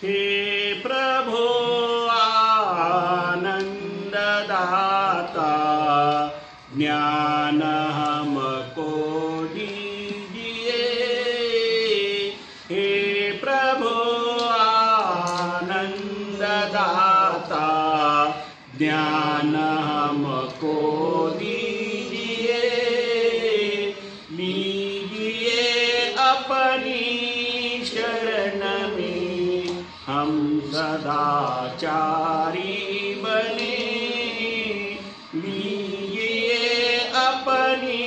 हे प्रभो आनंददाता ज्ञान हमको दीजिए। हे प्रभो आनंददाता ज्ञान हमको दीजिए। लीजिए अपनी शरण में हम सदाचारी बने। लीजिए अपनी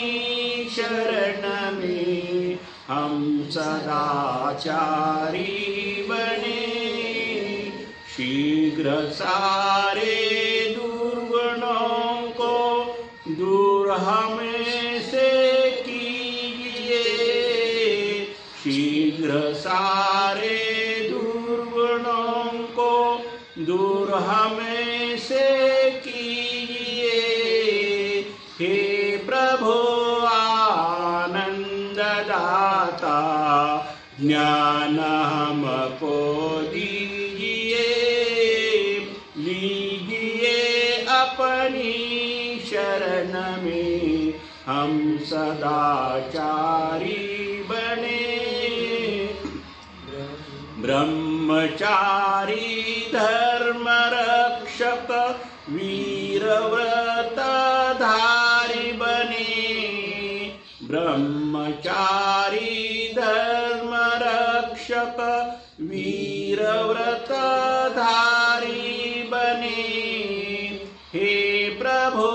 शरण में हम सदाचारी बने। शीघ्र सारे दुर्गुणों को दूर हमें से कीजिए। शीघ्र सारे दुर्गुणों को दूर हमें से कीजिए। हे प्रभु आनंददाता ज्ञान हमको दीजिए। लीजिए अपनी शरण में हम सदाचारी बने। ब्रह्मचारी धर्म रक्षक वीरव्रतधारी बने। ब्रह्मचारी धर्म रक्षक वीरव्रतधारी बने। हे प्रभु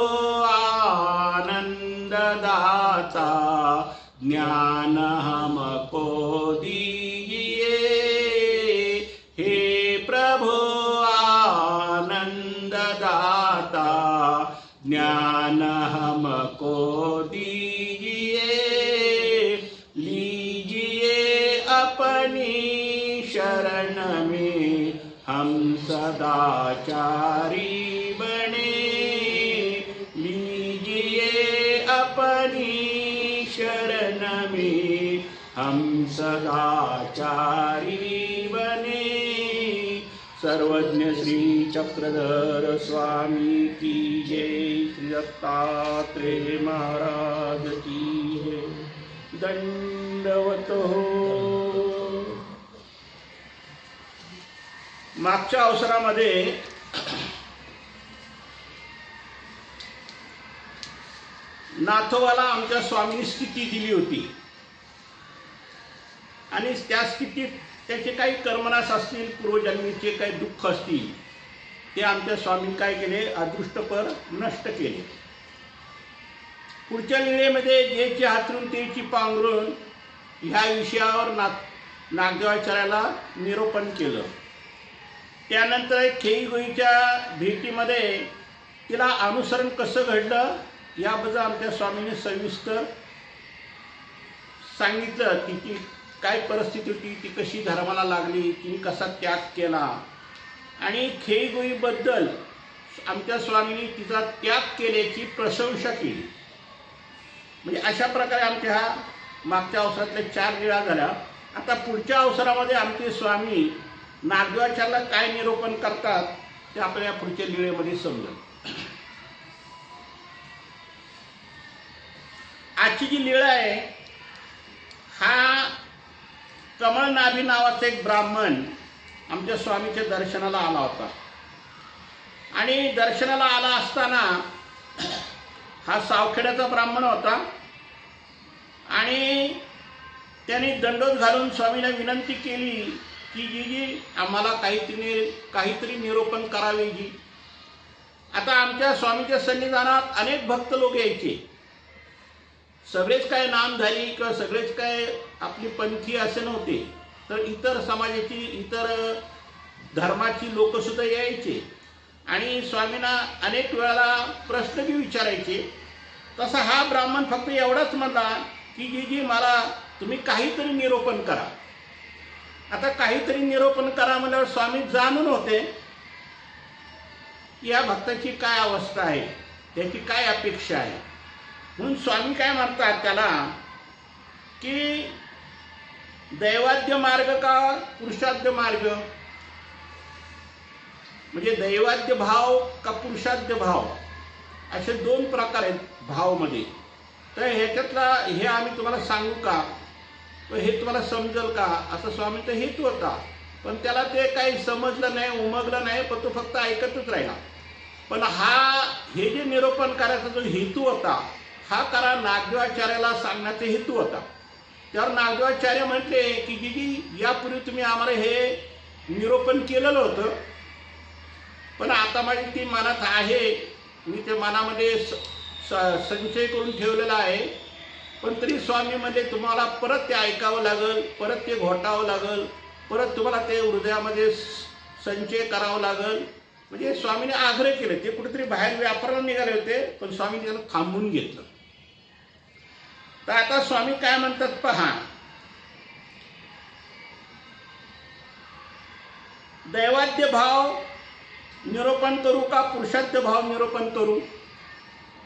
आनंददाता ज्ञान हमको दीजिए। हे प्रभु आनंददाता ज्ञान हमको दीजिए। लीजिए अपनी शरण में हम सदाचारी बने। लीजिए अपनी शरण में हम सदाचारी बने। सर्वज्ञ श्री चक्रधर स्वामी की जय। श्री दत्तात्रेय महाराज की जय। दंडवत हो। मागच्या अवसरामध्ये नाथोबाला आमच्या स्वामींनी स्थिती दिली होती आणि त्या स्थितीत त्याचे काही कर्मनाश असतील, पूर्वजन्मीचे काही दुःख असतील, ते आमच्या स्वामींनी काय केले, अदृष्टपर नष्ट केले। पुढच्या लीळेमध्ये जेची हातरून तेची पांघरून ह्या विषयावर नागदेवाचार्याला निरूपण केलं। त्यानंतर खेईगोईच्या भेटीमध्ये तिला अनुसरण कसं घडलं याबद्दल आमच्या स्वामींनी सविस्तर सांगितलं। तिची काय परिस्थिती होती, ती कशी धर्माला लागली, तिने कसा त्याग केला आणि खेईगोईबद्दल आमच्या स्वामींनी तिचा त्याग केल्याची प्रशंसा केली। म्हणजे अशा प्रकारे आमच्या ह्या मागच्या अवसरातल्या 4 लीळा झाल्या। आता पुढच्या अवसरामध्ये आमचे स्वामी नागदेवाचार्याला काय निरूपण करतात ते आपल्या पुढच्या लीळेमध्ये समजेल। आजची जी लीळा आहे, हा कमळनाभी नावाचा एक ब्राह्मण आमच्या स्वामीच्या दर्शनाला आला होता आणि दर्शनाला आला असताना हा सावखेड्याचा ब्राह्मण होता आणि त्याने दंडोत घालून स्वामींना विनंती केली की जी आम्हाला काहीतरी निरूपण करावे जी। आता आमच्या स्वामीच्या सन्निधानात अनेक भक्त लोक यायचे। सगळेच काय नामधारी किंवा सगळेच काय आपली पंथी असे नव्हते, तर इतर समाजाची, इतर धर्माची लोक सुद्धा यायचे आणि स्वामींना अनेक वेळा प्रश्न बी विचारायचे। तसा हा ब्राह्मण फक्त एवढाच म्हणला की जी मला तुम्ही काहीतरी निरूपण करा। आता काहीतरी निरूपण करा म्हणल्यावर स्वामी जाणून होते या भक्ताची काय अवस्था आहे, त्याची काय अपेक्षा आहे। म्हणून स्वामी काय म्हणतात त्याला की दैवाद्य मार्ग का पुरुषाद्य मार्ग, म्हणजे दैवाद्य भाव का पुरुषाद्य भाव असे दोन प्रकार आहेत भावमध्ये. तर ह्याच्यातला हे आम्ही तुम्हाला सांगू का, तर हे तुम्हाला समजेल का असं स्वामींचा हेतू होता. पण त्याला ते काही समजलं नाही, उमगलं नाही, पण तो फक्त ऐकतच राहिला. पण हे जे निरूपण करायचा जो हेतू होता हा करा नागदेवाचार्याला सांगण्याचा हेतू होता. त्यावर नागदेवाचार्य म्हटले की जी यापूर्वी तुम्ही आम्हाला हे निरूपण केलेलं होतं, पण आता माझी ती मनात आहे, मी ते मनामध्ये संचय करून ठेवलेला आहे. पण तरी स्वामी म्हणजे तुम्हाला परत ते ऐकावं लागेल, परत ते घोटावं लागेल, परत तुम्हाला ते हृदयामध्ये संचय करावं लागेल. म्हणजे स्वामीने आग्रह केले. ते कुठेतरी बाहेर व्यापाराला निघाले होते, पण स्वामीने त्यांना थांबून घेतलं. तर आता स्वामी काय म्हणतात पहा, दैवाद्य भाव निरूपण करू का पुरुषाद्य भाव निरूपण करू.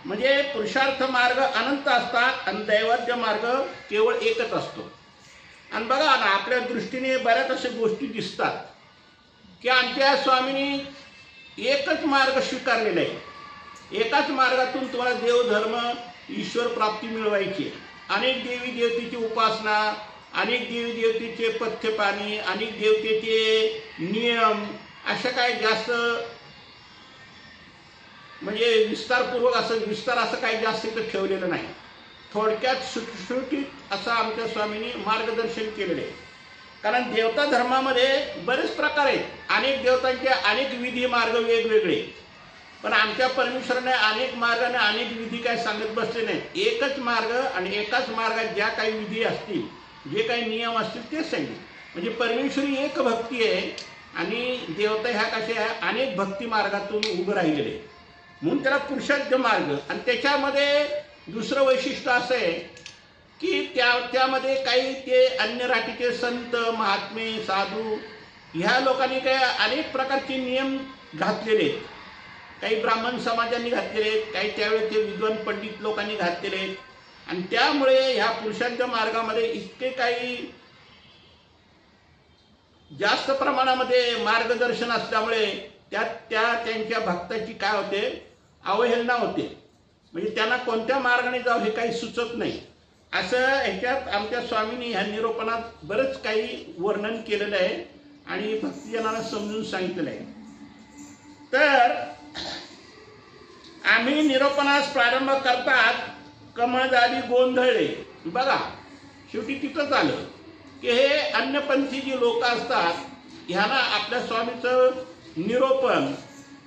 म्हणजे पुरुषार्थ मार्ग अनंत असतात आणि दैवाद्य मार्ग केवळ एकच असतो. आणि बघा ना, आपल्या दृष्टीने बऱ्याच अशा गोष्टी दिसतात की आमच्या स्वामींनी एकच मार्ग स्वीकारलेला आहे. एकाच मार्गातून तुम्हाला देवधर्म ईश्वर प्राप्ती मिळवायची. अनेक देवी देवतेची उपासना, अनेक देवी देवतेचे पथ्यपाणी, अनेक देवतेचे नियम, अशा काय जास्त म्हणजे विस्तार असं काही जास्त इथं ठेवलेलं नाही. थोडक्यात सुटसुटीत असं आमच्या स्वामींनी मार्गदर्शन केलेलं आहे. कारण देवता धर्मामध्ये बरेच प्रकार आहेत. अनेक देवतांचे अनेक विधी मार्ग वेगवेगळे. पण आमच्या परमेश्वराने अनेक मार्गाने अनेक विधी काय सांगत बसले नाहीत. एकच मार्ग आणि एकाच मार्गात ज्या काही विधी असतील, जे काही नियम असतील तेच सांगितले. म्हणजे परमेश्वरी एक भक्ती आहे आणि देवता ह्या कशा अनेक भक्ती मार्गातून उभं राहिलेले, म्हणून त्याला पुरुषाद्य मार्ग. आणि त्याच्यामध्ये दुसरं वैशिष्ट्य असं आहे की त्यामध्ये काही ते अन्य राटीचे संत महात्मे साधू ह्या लोकांनी काही अनेक प्रकारचे नियम घातलेले आहेत. काही ब्राह्मण समाजांनी घातलेले आहेत, काही त्यावेळेचे विद्वान पंडित लोकांनी घातलेले आहेत. आणि त्यामुळे ह्या पुरुषाद्य मार्गामध्ये इतके काही जास्त प्रमाणामध्ये मार्गदर्शन असल्यामुळे त्यांच्या भक्ताची काय होते, अवहेलना होते. म्हणजे त्यांना कोणत्या मार्गाने जावं हे काही सुचत नाही. असं ह्याच्यात आमच्या स्वामींनी ह्या निरूपणात बरंच काही वर्णन केलेलं आहे आणि भक्तजनांना समजून सांगितलेलं आहे. तर आम्ही निरूपणास प्रारंभ करतात कमळदारी गोंधळले. बघा शेवटी तिथंच आलं की हे अन्यपंथी जी लोक असतात ह्यांना आपल्या स्वामीचं निरूपण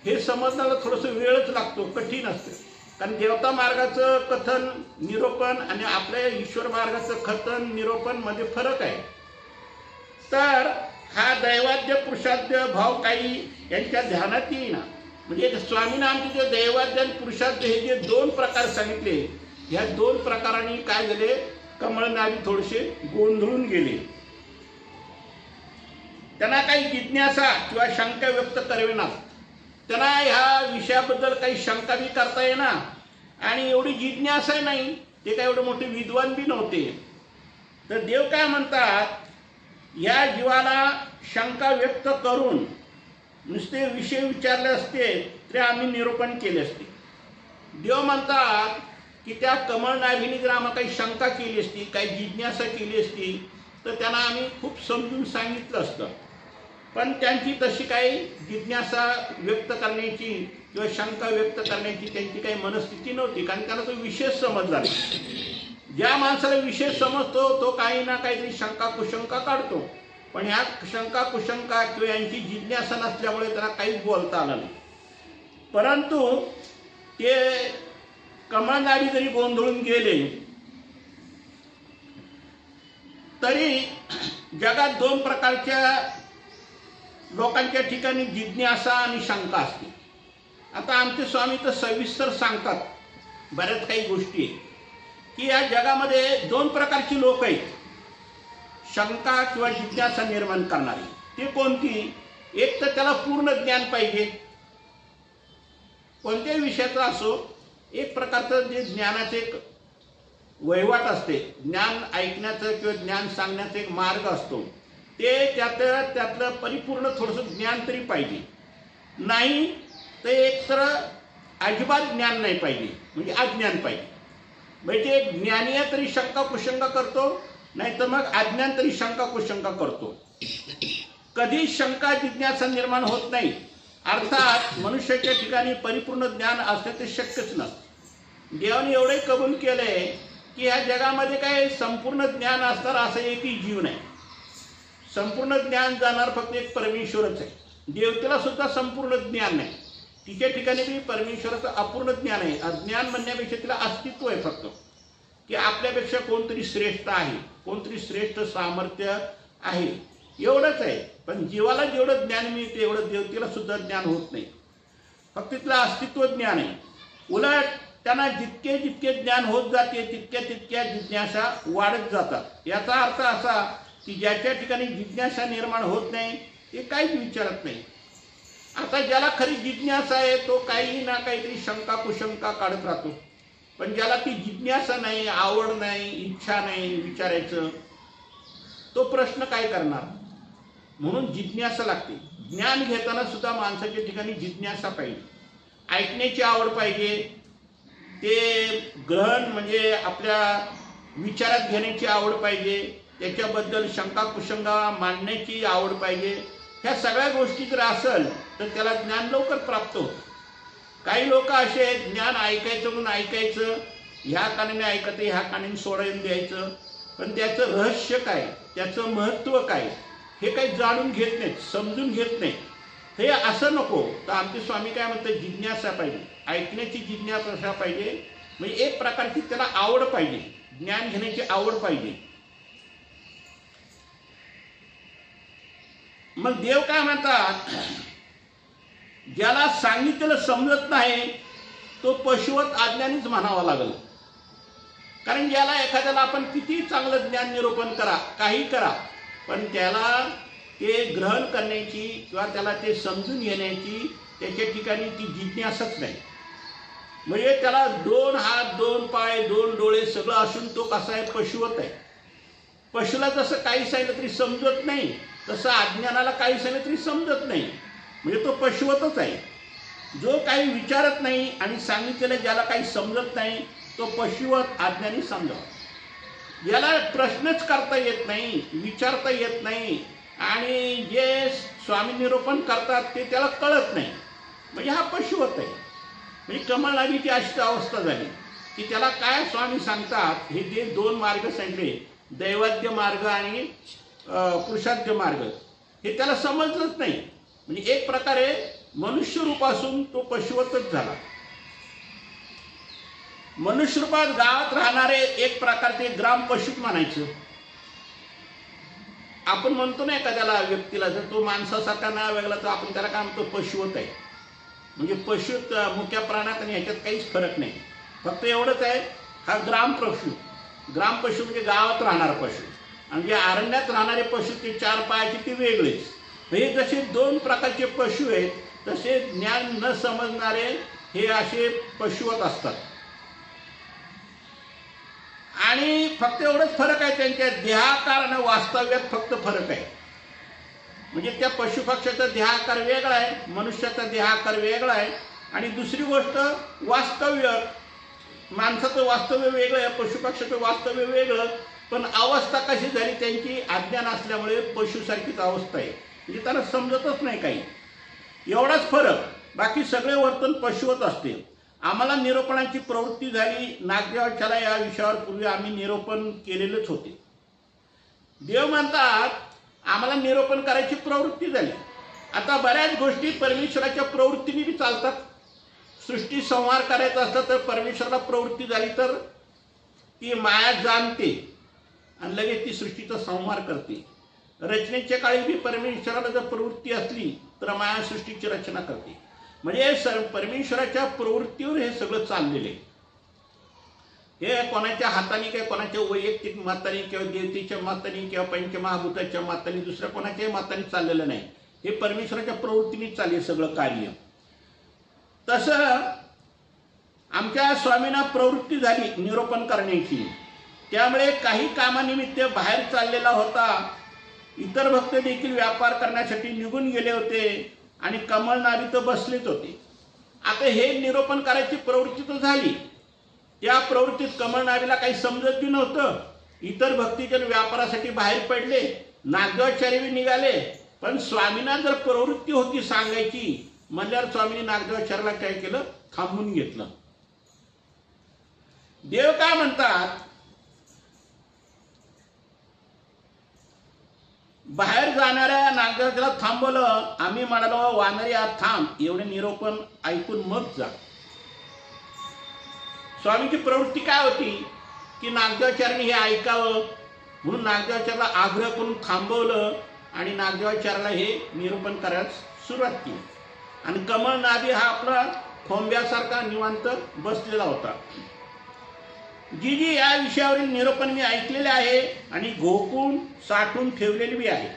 हे समजण्याला थोडंसं वेळच लागतो, कठीण असतं. कारण देवता मार्गाचं कथन निरूपण आणि आपल्या ईश्वर मार्गाचं कथन निरूपण मध्ये फरक आहे. तर हा दैवाद्य पुरुषाद्य भाव काही यांच्या ध्यानात येईना. म्हणजे स्वामींना आमचे जे दैवाद्य आणि पुरुषाद्य हे जे दोन प्रकार सांगितले, ह्या दोन प्रकारांनी काय झाले, कमळनाभी थोडेसे गोंधळून गेले. त्यांना काही जिज्ञासा किंवा शंका व्यक्त करावेनात. त्यांना ह्या विषयाबद्दल काही शंका बी करता येणार आणि एवढी जिज्ञासा नाही. ते काय एवढे मोठे विद्वान बी नव्हते. तर देव काय म्हणतात, या जीवाला शंका व्यक्त करून नुसते विषय विचारले असते तरी आम्ही निरूपण केले असते. देव म्हणतात की त्या कमळनाभीने जर आम्हाला काही शंका केली असती, काही जिज्ञासा केली असती तर त्यांना आम्ही खूप समजून सांगितलं असतं. पण त्यांची तशी काही जिज्ञासा व्यक्त करण्याची किंवा शंका व्यक्त करण्याची त्यांची काही मनस्थिती नव्हती. कारण त्यांना तो विशेष समजला नाही. ज्या माणसाला विशेष समजतो तो काही ना काहीतरी शंका कुशंका काढतो. पण ह्या शंका कुशंका किंवा यांची जिज्ञासा नसल्यामुळे त्यांना काहीच बोलता आलं नाही. परंतु ते कमळनाभी जरी गोंधळून गेले तरी जगात दोन प्रकारच्या लोकांच्या ठिकाणी जिज्ञासा आणि शंका असते. आता आमचे स्वामी तर सविस्तर सांगतात बऱ्याच काही गोष्टी की या जगामध्ये दोन प्रकारची लोक आहेत शंका किंवा जिज्ञासा निर्माण करणारी. ते कोणती? एक तर त्याला पूर्ण ज्ञान पाहिजे, कोणत्याही विषयाचं असो. एक प्रकारचं जे ज्ञानाचे एक वहिवाट असते, ज्ञान ऐकण्याचं किंवा ज्ञान सांगण्याचा एक मार्ग असतो. ते त्यातलं परिपूर्ण थोडंसं ज्ञान तरी पाहिजे. नाही तर एकतर अजिबात ज्ञान नाही पाहिजे, म्हणजे अज्ञान पाहिजे. म्हणजे ज्ञानीय तरी शंका कुशंका करतो, नाही तर मग अज्ञान तरी शंका कुशंका करतो. कधी शंका जिज्ञासा निर्माण होत नाही. अर्थात मनुष्याच्या ठिकाणी परिपूर्ण ज्ञान असणे ते शक्यच नसतं. देवाने एवढे कबूल केले की ह्या जगामध्ये काय संपूर्ण ज्ञान असणार असं एकही जीव नाही. संपूर्ण ज्ञान जाणार फक्त एक परमेश्वरच आहे. देवतेला सुद्धा संपूर्ण ज्ञान नाही. तिच्या ठिकाणी बी परमेश्वराचं अपूर्ण ज्ञान आहे. अज्ञान म्हणण्यापेक्षा तिला अस्तित्व आहे फक्त, की आपल्यापेक्षा कोणतरी श्रेष्ठ आहे, कोणतरी श्रेष्ठ सामर्थ्य आहे, एवढंच आहे. पण जीवाला जेवढं ज्ञान मिळते एवढं देवतेला सुद्धा ज्ञान होत नाही. फक्त तिला अस्तित्व ज्ञान आहे. उलट त्यांना जितके जितके ज्ञान होत जाते तितक्या तितक्या जिज्ञासा वाढत जातात. याचा अर्थ असा की ज्याच्या ठिकाणी जिज्ञासा निर्माण होत नाही ते काहीच विचारत नाही. आता ज्याला खरी जिज्ञासा आहे तो काही ना काहीतरी शंका कुशंका काढत राहतो. पण ज्याला ती जिज्ञासा नाही, आवड नाही, इच्छा नाही विचारायचं, तो प्रश्न काय करणार? म्हणून जिज्ञासा लागते. ज्ञान घेताना सुद्धा माणसाच्या ठिकाणी जिज्ञासा पाहिजे, ऐकण्याची आवड पाहिजे, ते ग्रहण म्हणजे आपल्या विचारात घेण्याची आवड पाहिजे, त्याच्याबद्दल शंका कुशंका मांडण्याची आवड पाहिजे. ह्या सगळ्या गोष्टी जर असेल तर त्याला ज्ञान लवकर प्राप्त होतं. काही लोक असे आहेत, ज्ञान ऐकायचं म्हणून ऐकायचं, ह्या कानाने ऐकते ह्या कानाने सोडून द्यायचं, पण त्याचं रहस्य काय, त्याचं महत्त्व काय हे काही जाणून घेत नाहीत, समजून घेत नाही. हे असं नको. तर आमचे स्वामी काय म्हणतात, जिज्ञासा पाहिजे, ऐकण्याची जिज्ञासा पाहिजे. म्हणजे एक प्रकारची त्याला आवड पाहिजे, ज्ञान घेण्याची आवड पाहिजे. मग देव काय म्हणतात, ज्याला सांगितलेलं समजत नाही तो पशुवत अज्ञानीच म्हणावा लागेल. कारण ज्याला एखाद्याला आपण किती चांगलं ज्ञान निरूपण करा, काही करा, पण त्याला ते ग्रहण करण्याची किंवा त्याला ते समजून घेण्याची त्याच्या ठिकाणी ती जिज्ञासाच नाही. म्हणजे त्याला 2 हात 2 पाय 2 डोळे सगळं असून तो कसा आहे, पशुवत आहे. पशुला जसं काही सांगितलं तरी समजत नाही, तसं अज्ञानाला काही सांगितलं तरी समजत नाही. म्हणजे तो पशुवतच आहे. जो काही विचारत नाही आणि सांगितलेलं ज्याला काही समजत नाही तो पशुवत अज्ञानी समजावा. याला प्रश्नच करता येत नाही, विचारता येत नाही, आणि जे स्वामी निरूपण करतात ते त्याला कळत नाही, म्हणजे हा पशुवत आहे. म्हणजे कमलनाथीची अशी अवस्था झाली की त्याला काय स्वामी सांगतात हे जे 2 मार्ग सांगितले, दैवाद्य मार्ग आणि पुरुषाद्य मार्ग, हे त्याला समजलंच नाही. म्हणजे एक प्रकारे मनुष्य रूपासून तो पशुवतच झाला. मनुष्य रूपात गावात राहणारे एक प्रकारचे ग्राम पशुच म्हणायचं. आपण म्हणतो ना एखाद्याला व्यक्तीला, जर तो माणसासारखा नाही वेगळा तर आपण त्याला काय म्हणतो, पशुवत आहे. म्हणजे पशुत मुख्य प्राण्यात आणि ह्याच्यात काहीच फरक नाही. फक्त एवढंच आहे, हा ग्राम पशु. ग्राम पशु म्हणजे गावात राहणारा पशु, आणि जे अरण्यात राहणारे पशु ते 4 पायाचे ते वेगळेच. हे जसे 2 प्रकारचे पशु आहेत तसे ज्ञान न समजणारे हे असे पशुवत असतात. आणि फक्त एवढंच फरक आहे त्यांच्या देहाकार आणि वास्तव्यात फक्त फरक आहे. म्हणजे त्या पशुपक्ष्याचा देहाकार वेगळा आहे, मनुष्याचा देहाकार वेगळा आहे. आणि दुसरी गोष्ट वास्तव्य, माणसाचं वास्तव्य वेगळं आहे, पशुपक्ष्याचं वास्तव्य वेगळं. पण अवस्था कशी झाली त्यांची, अज्ञान असल्यामुळे पशुसारखीच अवस्था आहे. म्हणजे त्यांना समजतच नाही काही, एवढाच फरक. बाकी सगळे वर्तन पशुवत असते. आम्हाला निरूपणाची प्रवृत्ती झाली. नागदेवाच्याला या विषयावर पूर्वी आम्ही निरूपण केलेलेच होते. देव म्हणतात आम्हाला निरूपण करायची प्रवृत्ती झाली. आता बऱ्याच गोष्टी परमेश्वराच्या प्रवृत्तीने बी चालतात. सृष्टी संहार करायचा असतं तर परमेश्वराला प्रवृत्ती झाली तर ती माया जाणते आणि लगेच ती सृष्टीचा संहार करते. रचनेच्या काळी बी परमेश्वराला जर प्रवृत्ती असली तर माया सृष्टीची रचना करते. म्हणजे परमेश्वराच्या प्रवृत्तीवर हे सगळं चाललेलं आहे. हे कोणाच्या हाताने किंवा कोणाच्या वैयक्तिक मताने किंवा देवतेच्या मताने किंवा पंचमहाभूताच्या मताने दुसऱ्या कोणाच्याही मताने चाललेलं नाही. हे परमेश्वराच्या प्रवृत्तीने चालले सगळं कार्य. तसं आमच्या स्वामींना प्रवृत्ती झाली निरूपण करण्याची. त्यामुळे काही कामानिमित्त बाहेर चाललेला होता. इतर भक्त देखील व्यापार करण्यासाठी निघून गेले होते. आणि कमळनाभी तर बसलेच होते. आता हे निरूपण करायची प्रवृत्ती तर झाली. त्या प्रवृत्तीत कमळनाभीला काही समजत बी नव्हतं. इतर भक्तीजन व्यापारासाठी बाहेर पडले, नागदेवाचार्य निघाले. पण स्वामींना जर प्रवृत्ती होती सांगायची म्हणल्यावर स्वामींनी नागदेवाचार्याला काय केलं, थांबून घेतलं. देव काय म्हणतात, बाहेर जाणाऱ्या नागदेवाचार्याला थांबवलं. आम्ही म्हणालो वानरी थांब, एवढे निरूपण ऐकून मग जा. स्वामीची प्रवृत्ती काय होती की नागदेवाचार्याने हे ऐकावं, म्हणून नागदेवाचार्याला आग्रह करून थांबवलं आणि नागदेवाचार्याला हे निरूपण करायला सुरुवात केली. आणि कमळनाभी हा आपला खोंब्यासारखा निवांत बसलेला होता. जी या विषयावरील निरूपण मी ऐकलेले आहे आणि घोकून साठवून ठेवलेले बी आहे.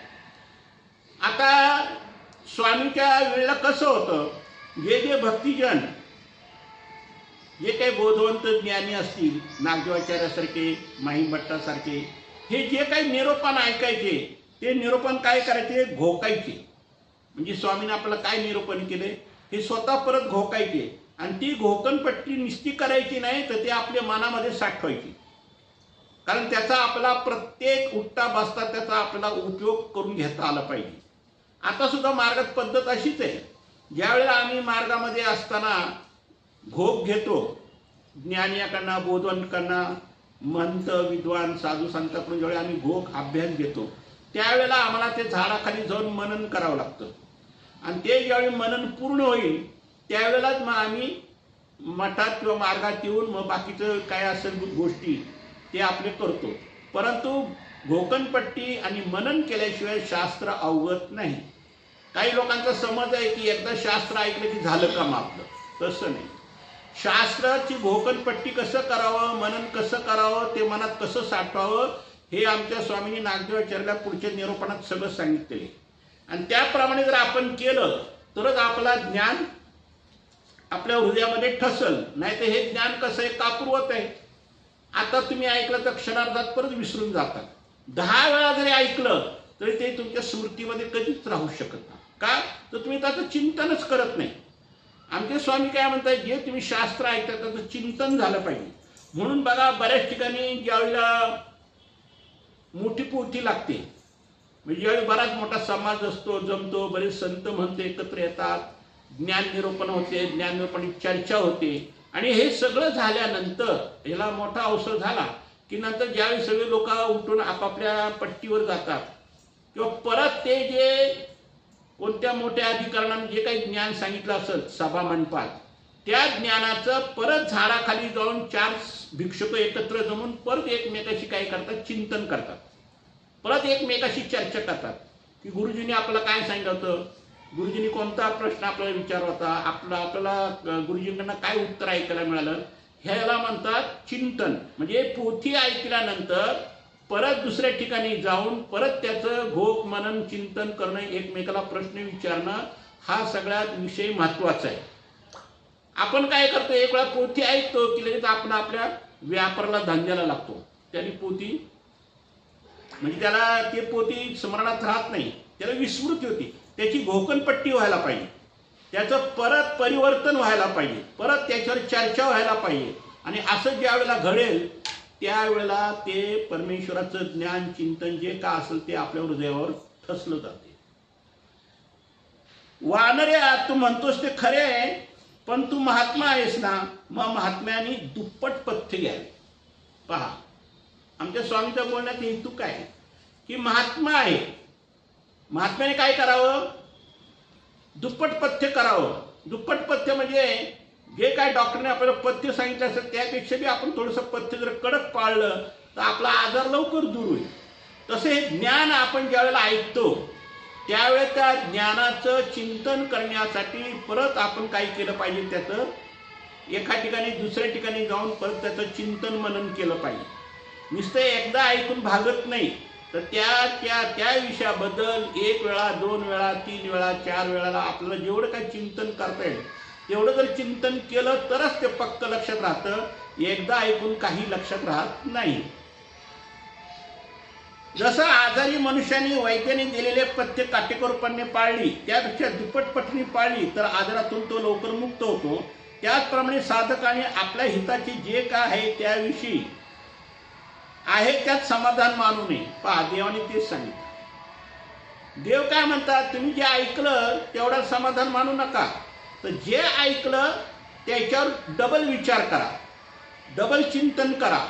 आता स्वामीच्या वेळेला कसं होतं, जे भक्तिजन जे काही बोधवंत ज्ञानी असतील, नागदेवाचार्यासारखे, माहीम भट्टासारखे, हे जे काही निरूपण ऐकायचे ते निरूपण काय करायचे, घोकायचे. म्हणजे स्वामीने आपल्याला काय निरूपण केले हे स्वतः परत घोकायचे. आणि ती घोकणपट्टी निस्ती करायची नाही, तर ते आपल्या मनामध्ये साठवायची. कारण त्याचा आपला प्रत्येक उठता बसता त्याचा आपल्याला उपयोग करून घेता आला पाहिजे. आता सुद्धा मार्गात पद्धत अशीच आहे. ज्यावेळेला आम्ही मार्गामध्ये असताना घोक घेतो, ज्ञानियाकडनं, बोधवांकडनं, मंत विद्वान साधू संतांकडून ज्यावेळी आम्ही घोक अभ्यास घेतो, त्यावेळेला आम्हाला ते झाडाखाली जाऊन मनन करावं लागतं. आणि ते ज्यावेळी मनन पूर्ण होईल त्यावेळेलाच मग आम्ही मठात किंवा मार्गात येऊन मग बाकीचं काय असेल गोष्टी ते आपले करतो. परंतु घोकणपट्टी आणि मनन केल्याशिवाय शास्त्र अवगत नाही. काही लोकांचा समज आहे की एकदा शास्त्र ऐकलं की झालं काम आपलं. तसं नाही. शास्त्राची घोकणपट्टी कसं करावं, मनन कसं करावं, ते मनात कसं साठवावं हे आमच्या स्वामींनी नागदेवाचार्याला पुढच्या निरूपणात सगळं सांगितलेले. आणि त्याप्रमाणे जर आपण केलं तरच आपला ज्ञान आपल्या हृदयामध्ये ठसल. नाही तर हे ज्ञान कसं आहे, कापूरवत आहे. आता तुम्ही ऐकलं तर क्षणार्धात परत विसरून जातात. 10 वेळा जरी ऐकलं तरी ते तुमच्या स्मृतीमध्ये कधीच राहू शकत नाही. का तर तुम्ही त्याचं चिंतनच करत नाही. आमचे स्वामी काय म्हणतात, जे तुम्ही शास्त्र ऐकता त्याचं चिंतन झालं पाहिजे. म्हणून बघा बऱ्याच ठिकाणी ज्यावेळेला मोठी पोथी लागते, म्हणजे ज्यावेळी बराच मोठा समाज असतो, जमतो, बरेच संत म्हणते एकत्र येतात, ज्ञान निरूपण होते, ज्ञान निरूपण चर्चा होते. आणि हे सगळं झाल्यानंतर याला मोठा अवसर झाला की नंतर ज्यावेळी सगळे लोक उठून आपापल्या पट्टीवर जातात किंवा परत ते जे कोणत्या मोठ्या अधिकाऱ्यांनी जे काही ज्ञान सांगितलं असेल सभा मंडपात, त्या ज्ञानाचं परत झाडाखाली जाऊन 4 भिक्षुक एकत्र जमून परत एकमेकाशी काय करतात, चिंतन करतात. परत एकमेकाशी चर्चा करतात की गुरुजींनी आपल्याला काय सांगितलं होतं, गुरुजींनी कोणता प्रश्न आपल्याला विचारला होता, आपल्याला गुरुजींकडनं काय उत्तर ऐकायला मिळालं, ह्याला म्हणतात चिंतन. म्हणजे पोथी ऐकल्यानंतर परत दुसऱ्या ठिकाणी जाऊन परत त्याचं घोक मनन चिंतन करणं, एकमेकाला प्रश्न विचारणं, हा सगळ्यात विषय महत्वाचा आहे. आपण काय करतो, एक वेळा पोथी ऐकतो की लगेच आपण आपल्या व्यापाराला धंद्याला लागतो. त्याने पोथी म्हणजे त्याला ते पोथी स्मरणात राहत नाही, त्याला विस्मृती होती. त्याची घोकणपट्टी व्हायला पाहिजे, त्याचं परत परिवर्तन व्हायला पाहिजे, परत त्याच्यावर चर्चा व्हायला पाहिजे. आणि असं ज्या वेळेला घडेल त्यावेळेला ते परमेश्वराचं ज्ञान चिंतन जे का असेल ते आपल्या हृदयावर ठसलं जाते. वानऱ्या तू म्हणतोस ते खरे आहे, पण तू महात्मा आहेस ना, मग महात्म्याने दुप्पट पथ्य घ्यावे. पहा आमच्या स्वामीच्या बोलण्यात हेतू काय की महात्मा आहे, महात्म्याने काय करावं, दुप्पट पथ्य करावं. दुप्पट पथ्य म्हणजे जे काय डॉक्टरने आपल्याला पथ्य सांगितलं असेल त्यापेक्षा बी आपण थोडंसं पथ्य जर कडक पाळलं तर आपला आजार लवकर दूर होईल. तसे ज्ञान आपण ज्यावेळेला ऐकतो त्यावेळेस त्या ज्ञानाचं चिंतन करण्यासाठी परत आपण काय केलं पाहिजे, त्याचं एका ठिकाणी दुसऱ्या ठिकाणी जाऊन परत त्याचं चिंतन मनन केलं पाहिजे. नुसतं एकदा ऐकून भागत नाही, तर त्या विषयाबद्दल 1 वेळा 2 वेळा 3 वेळा 4 वेळाला आपल्याला जेवढं काही चिंतन करता येईल तेवढं जर चिंतन केलं तरच ते पक्क लक्षात राहतं. एकदा ऐकून काही लक्षात राहत नाही. जसं आजारी मनुष्याने वैद्याने दिलेले पथ्य काटेकोरपणे पाळली, त्यापेक्षा दुप्पट पटीने पाळली तर आजारातून तो लवकर मुक्त होतो. त्याचप्रमाणे साधकाने आपल्या हिताचे जे काय आहे त्याविषयी आहे त्यात समाधान मानू नये. पहा, देवाने तेच सांगितलं. देव काय म्हणतात, तुम्ही जे ऐकलं तेवढं समाधान मानू नका, तर जे ऐकलं त्याच्यावर डबल विचार करा, डबल चिंतन करा,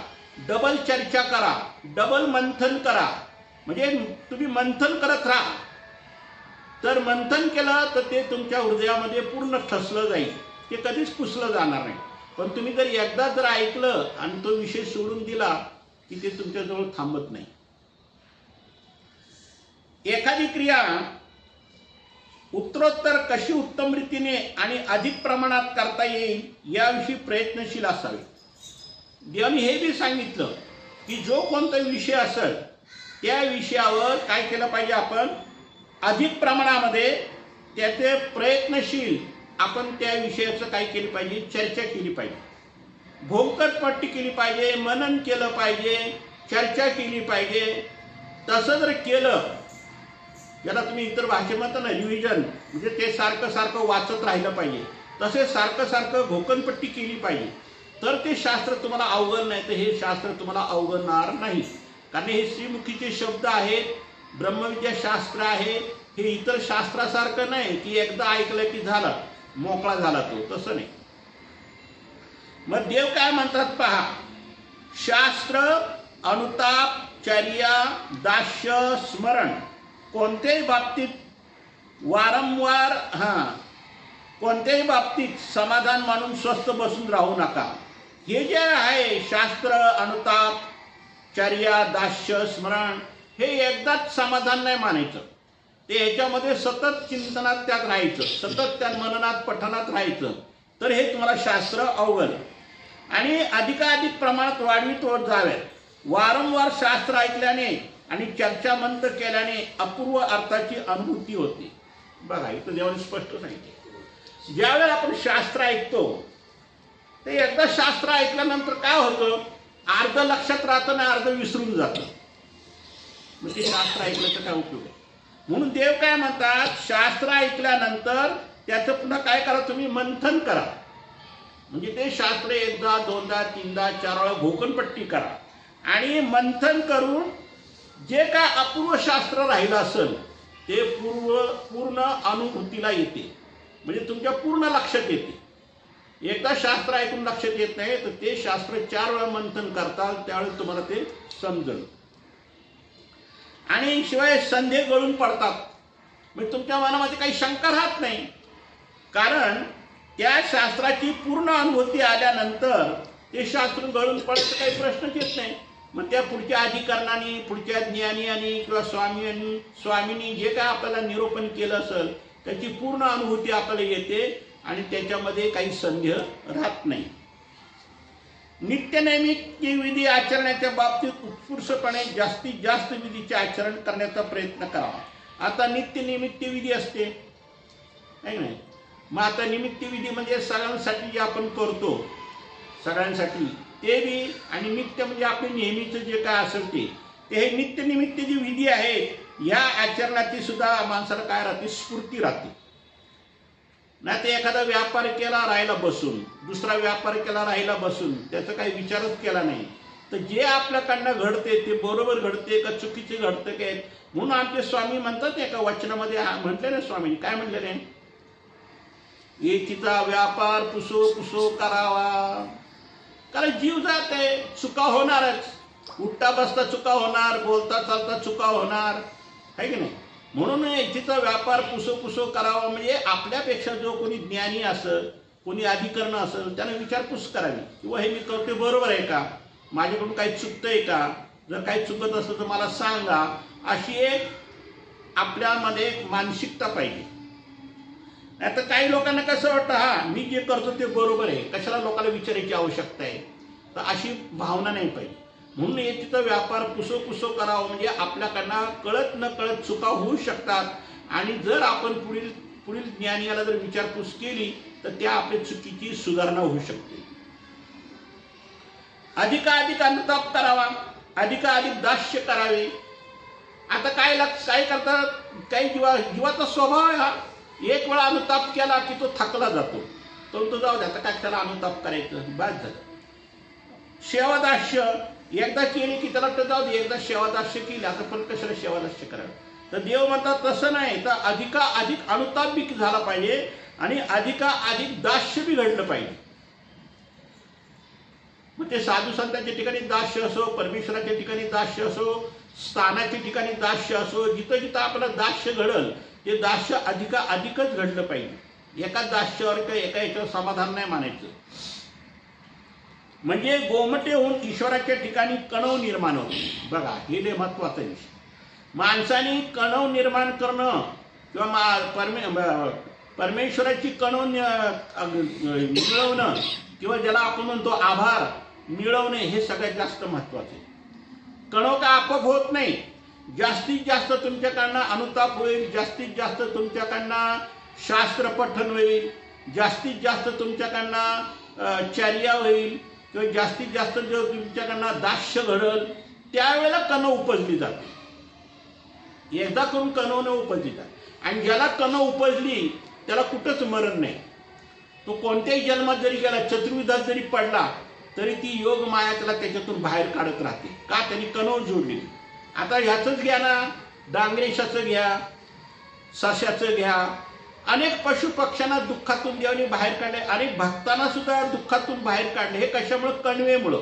डबल चर्चा करा, डबल मंथन करा. म्हणजे तुम्ही मंथन करत राहा. तर मंथन केलं तर ते तुमच्या हृदयामध्ये पूर्ण ठसलं जाईल, ते कधीच पुसलं जाणार नाही. पण तुम्ही जर एकदा जर ऐकलं आणि तो विषय सोडून दिला की ते तुमच्याजवळ थांबत नाही. एखादी क्रिया उत्तरोत्तर कशी उत्तम रीतीने आणि अधिक प्रमाणात करता येईल याविषयी प्रयत्नशील असावे. देवाने हे बी सांगितलं की जो कोणता विषय असेल त्या विषयावर काय केलं पाहिजे, आपण अधिक प्रमाणामध्ये त्याचे प्रयत्नशील आपण त्या विषयाचं काय केलं पाहिजे, चर्चा केली पाहिजे, भोंकटपट्टी केली पाहिजे, मनन केलं पाहिजे, चर्चा केली पाहिजे. तसं जर केलं, याला तुम्ही इतर भाषेमध्ये ना रिव्हिजन, म्हणजे ते सारखं सारखं वाचत राहिलं पाहिजे, तसे सारखं सारखं घोकणपट्टी केली पाहिजे, तर ते शास्त्र तुम्हाला अवघड नाही. तर हे शास्त्र तुम्हाला अवघडणार नाही, कारण हे श्रीमुखीचे शब्द आहेत, ब्रह्मविद्या शास्त्र आहे. हे इतर शास्त्रासारखं नाही की एकदा ऐकलं की झालं, मोकळा झाला तो, तसं नाही. मग देव काय म्हणतात पहा, शास्त्र, अनुताप, चर्या, दास्य, स्मरण, कोणत्याही बाबतीत वारंवार कोणत्याही बाबतीत समाधान मानून स्वस्थ बसून राहू नका. हे जे आहे शास्त्र, अनुताप, चर्या, दास्य, स्मरण, हे एकदाच समाधान नाही मानायचं. ते ह्याच्यामध्ये सतत चिंतनात त्यात राहायचं, सतत त्या मननात पठनात राहायचं. तर हे तुम्हाला शास्त्र अवघड आणि अधिकाधिक प्रमाणात वाढवीत होत जाव्यात. वारंवार शास्त्र ऐकल्याने आणि चर्चा मंत्र केल्याने अपूर्व अर्थाची अनुभूती होते. बघा, इथं देवाने स्पष्ट सांगितले, ज्यावेळेला आपण शास्त्र ऐकतो ते एकदा शास्त्र ऐकल्यानंतर काय होतं, अर्ध लक्षात राहतं ना अर्ध विसरून जातं. मग ते शास्त्र ऐकल्याचा काय उपयोग आहे. म्हणून देव काय म्हणतात, शास्त्र ऐकल्यानंतर त्याचं पुन्हा काय करा, तुम्ही मंथन करा. म्हणजे ते शास्त्र एकदा, दोनदा, तीनदा, 4 वेळा घोकणपट्टी करा आणि मंथन करून जे काय अपूर्व शास्त्र राहिलं असेल ते पूर्ण अनुभूतीला येते, म्हणजे तुमच्या पूर्ण लक्षात येते. एकदा शास्त्र ऐकून लक्षात येत नाही, तर ते शास्त्र 4 वेळा मंथन करताल त्यावेळेस तुम्हाला ते समजेल. आणि शिवाय संदेह गळून पडतात, म्हणजे तुमच्या मनामध्ये काही शंका राहत नाही, कारण त्या शास्त्राची पूर्ण अनुभूती आल्यानंतर ते शास्त्र गळून पडतं काही प्रश्नच येत नाही. मग त्या पुढच्या अधिकरणाने, पुढच्या ज्ञानी आणि किंवा स्वामींनी जे काय आपल्याला निरूपण केलं असेल त्याची पूर्ण अनुभूती आपल्याला येते आणि त्याच्यामध्ये काही संदेह राहत नाही. नित्यनैमित्तिक विधी आचरणाच्या बाबतीत उत्स्फूर्तपणे जास्तीत जास्त विधीचे आचरण करण्याचा प्रयत्न करावा. आता नित्यनिमित्त विधी असते नाही नाही, मग आता निमित्त विधी म्हणजे सगळ्यांसाठी जे आपण करतो, सगळ्यांसाठी ते बी, आणि नित्य म्हणजे आपले नेहमीचं जे काय असेल ते हे नित्यनिमित्त जी विधी आहेत या आचरणाची सुद्धा माणसाला काय राहते, स्फूर्ती राहते. नाही ते एखादा व्यापार केला राहिला बसून, दुसरा व्यापार केला राहिला बसून, त्याचा काही विचारच केला नाही, तर जे आपल्याकडनं घडते ते बरोबर घडते का चुकीचे घडते काय. म्हणून आमचे स्वामी म्हणतात, एका वचनामध्ये म्हटले ना स्वामींनी, काय म्हटले रे, एकीचा व्यापार पुसो पुसो करावा. कारण जीव जात आहे, चुका होणारच, उठता बसता चुका होणार, बोलता चालता चुका होणार आहे की नाही. म्हणून एकीचा व्यापार पुसो पुसो करावा, म्हणजे आपल्यापेक्षा जो कोणी ज्ञानी असेल, कोणी अधिकरण असेल, त्याने विचारपूस करावी, किंवा हे मी करते बरोबर आहे का, माझ्याकडून काही चुकतंय का, जर काही चुकत असेल तर मला सांगा. अशी एक आपल्यामध्ये एक मानसिकता पाहिजे. आता काही लोकांना कसं वाटतं, मी जे करतो ते बरोबर आहे, कशाला लोकांना विचारायची आवश्यकता आहे, तर अशी भावना नाही पाहिजे. म्हणून तिथं व्यापार पुसो पुसो करावं, म्हणजे आपल्याकडनं कळत न कळत चुका होऊ शकतात, आणि जर आपण पुढील ज्ञानीला जर विचारपूस केली तर त्या आपल्या चुकीची सुधारणा होऊ शकते. अधिकाधिक अनुताप करावा, अधिकाधिक दास्य करावे, आता काय करतात, काही जीवाचा स्वभाव आहे हा, एक वेळा अनुताप केला की तो थकला जातो, तो जाऊ द्या, आता काय त्याला अनुताप करायचं, बाद झालं. सेवादास्य एकदा केली की त्याला तर जाऊ दे, एकदा सेवादास्य केली आता पण कशाला सेवादास्य करावं. तर देव म्हणतात तसं नाही, तर अधिक अनुताप बी झाला पाहिजे आणि अधिक दास्य बी घडलं पाहिजे. मग ते साधू संतांच्या ठिकाणी दास्य असो, परमेश्वराच्या ठिकाणी दास्य असो, स्थानाच्या ठिकाणी दास्य असो, जिथं जिथं आपलं दास्य घडल ते दास्य अधिकच घडलं पाहिजे. एका दास्यावर किंवा एका याच्यावर समाधान नाही मानायचं. म्हणजे गोमटे होऊन ईश्वराच्या ठिकाणी कणव निर्माण होते. बघा हे लय महत्वाचा विषय. माणसाने कणव निर्माण करणं किंवा परमेश्वराची कणव मिळवणं किंवा ज्याला आपण म्हणतो आभार मिळवणे हे सगळ्यात जास्त महत्वाचे. कणव काय आपोआप होत नाही. जास्तीत जास्त तुमच्याकडनं अनुताप होईल, जास्तीत जास्त तुमच्याकडनं शास्त्र पठन होईल, जास्तीत जास्त तुमच्याकडनं चर्या होईल किंवा जास्तीत जास्त जो तुमच्याकडनं दास्य घडल, त्यावेळेला कणव उपजली जाते. एकदा करून कणव न उपजली जाते. आणि ज्याला कणव उपजली त्याला कुठंच मरण नाही. तो कोणत्याही जन्मात जरी गेला, चतुर्विधात जरी पडला तरी ती योग माया त्याला त्याच्यातून बाहेर काढत राहते. का? त्यांनी कणव जोडली. आता ह्याचंच घ्या ना, डांगरेशाचं घ्या, सश्याचं घ्या. अनेक पशु पक्ष्यांना दुःखातून देवाने बाहेर काढले, अनेक भक्तांना सुद्धा दुःखातून बाहेर काढले. हे कशामुळे? कणवेमुळं.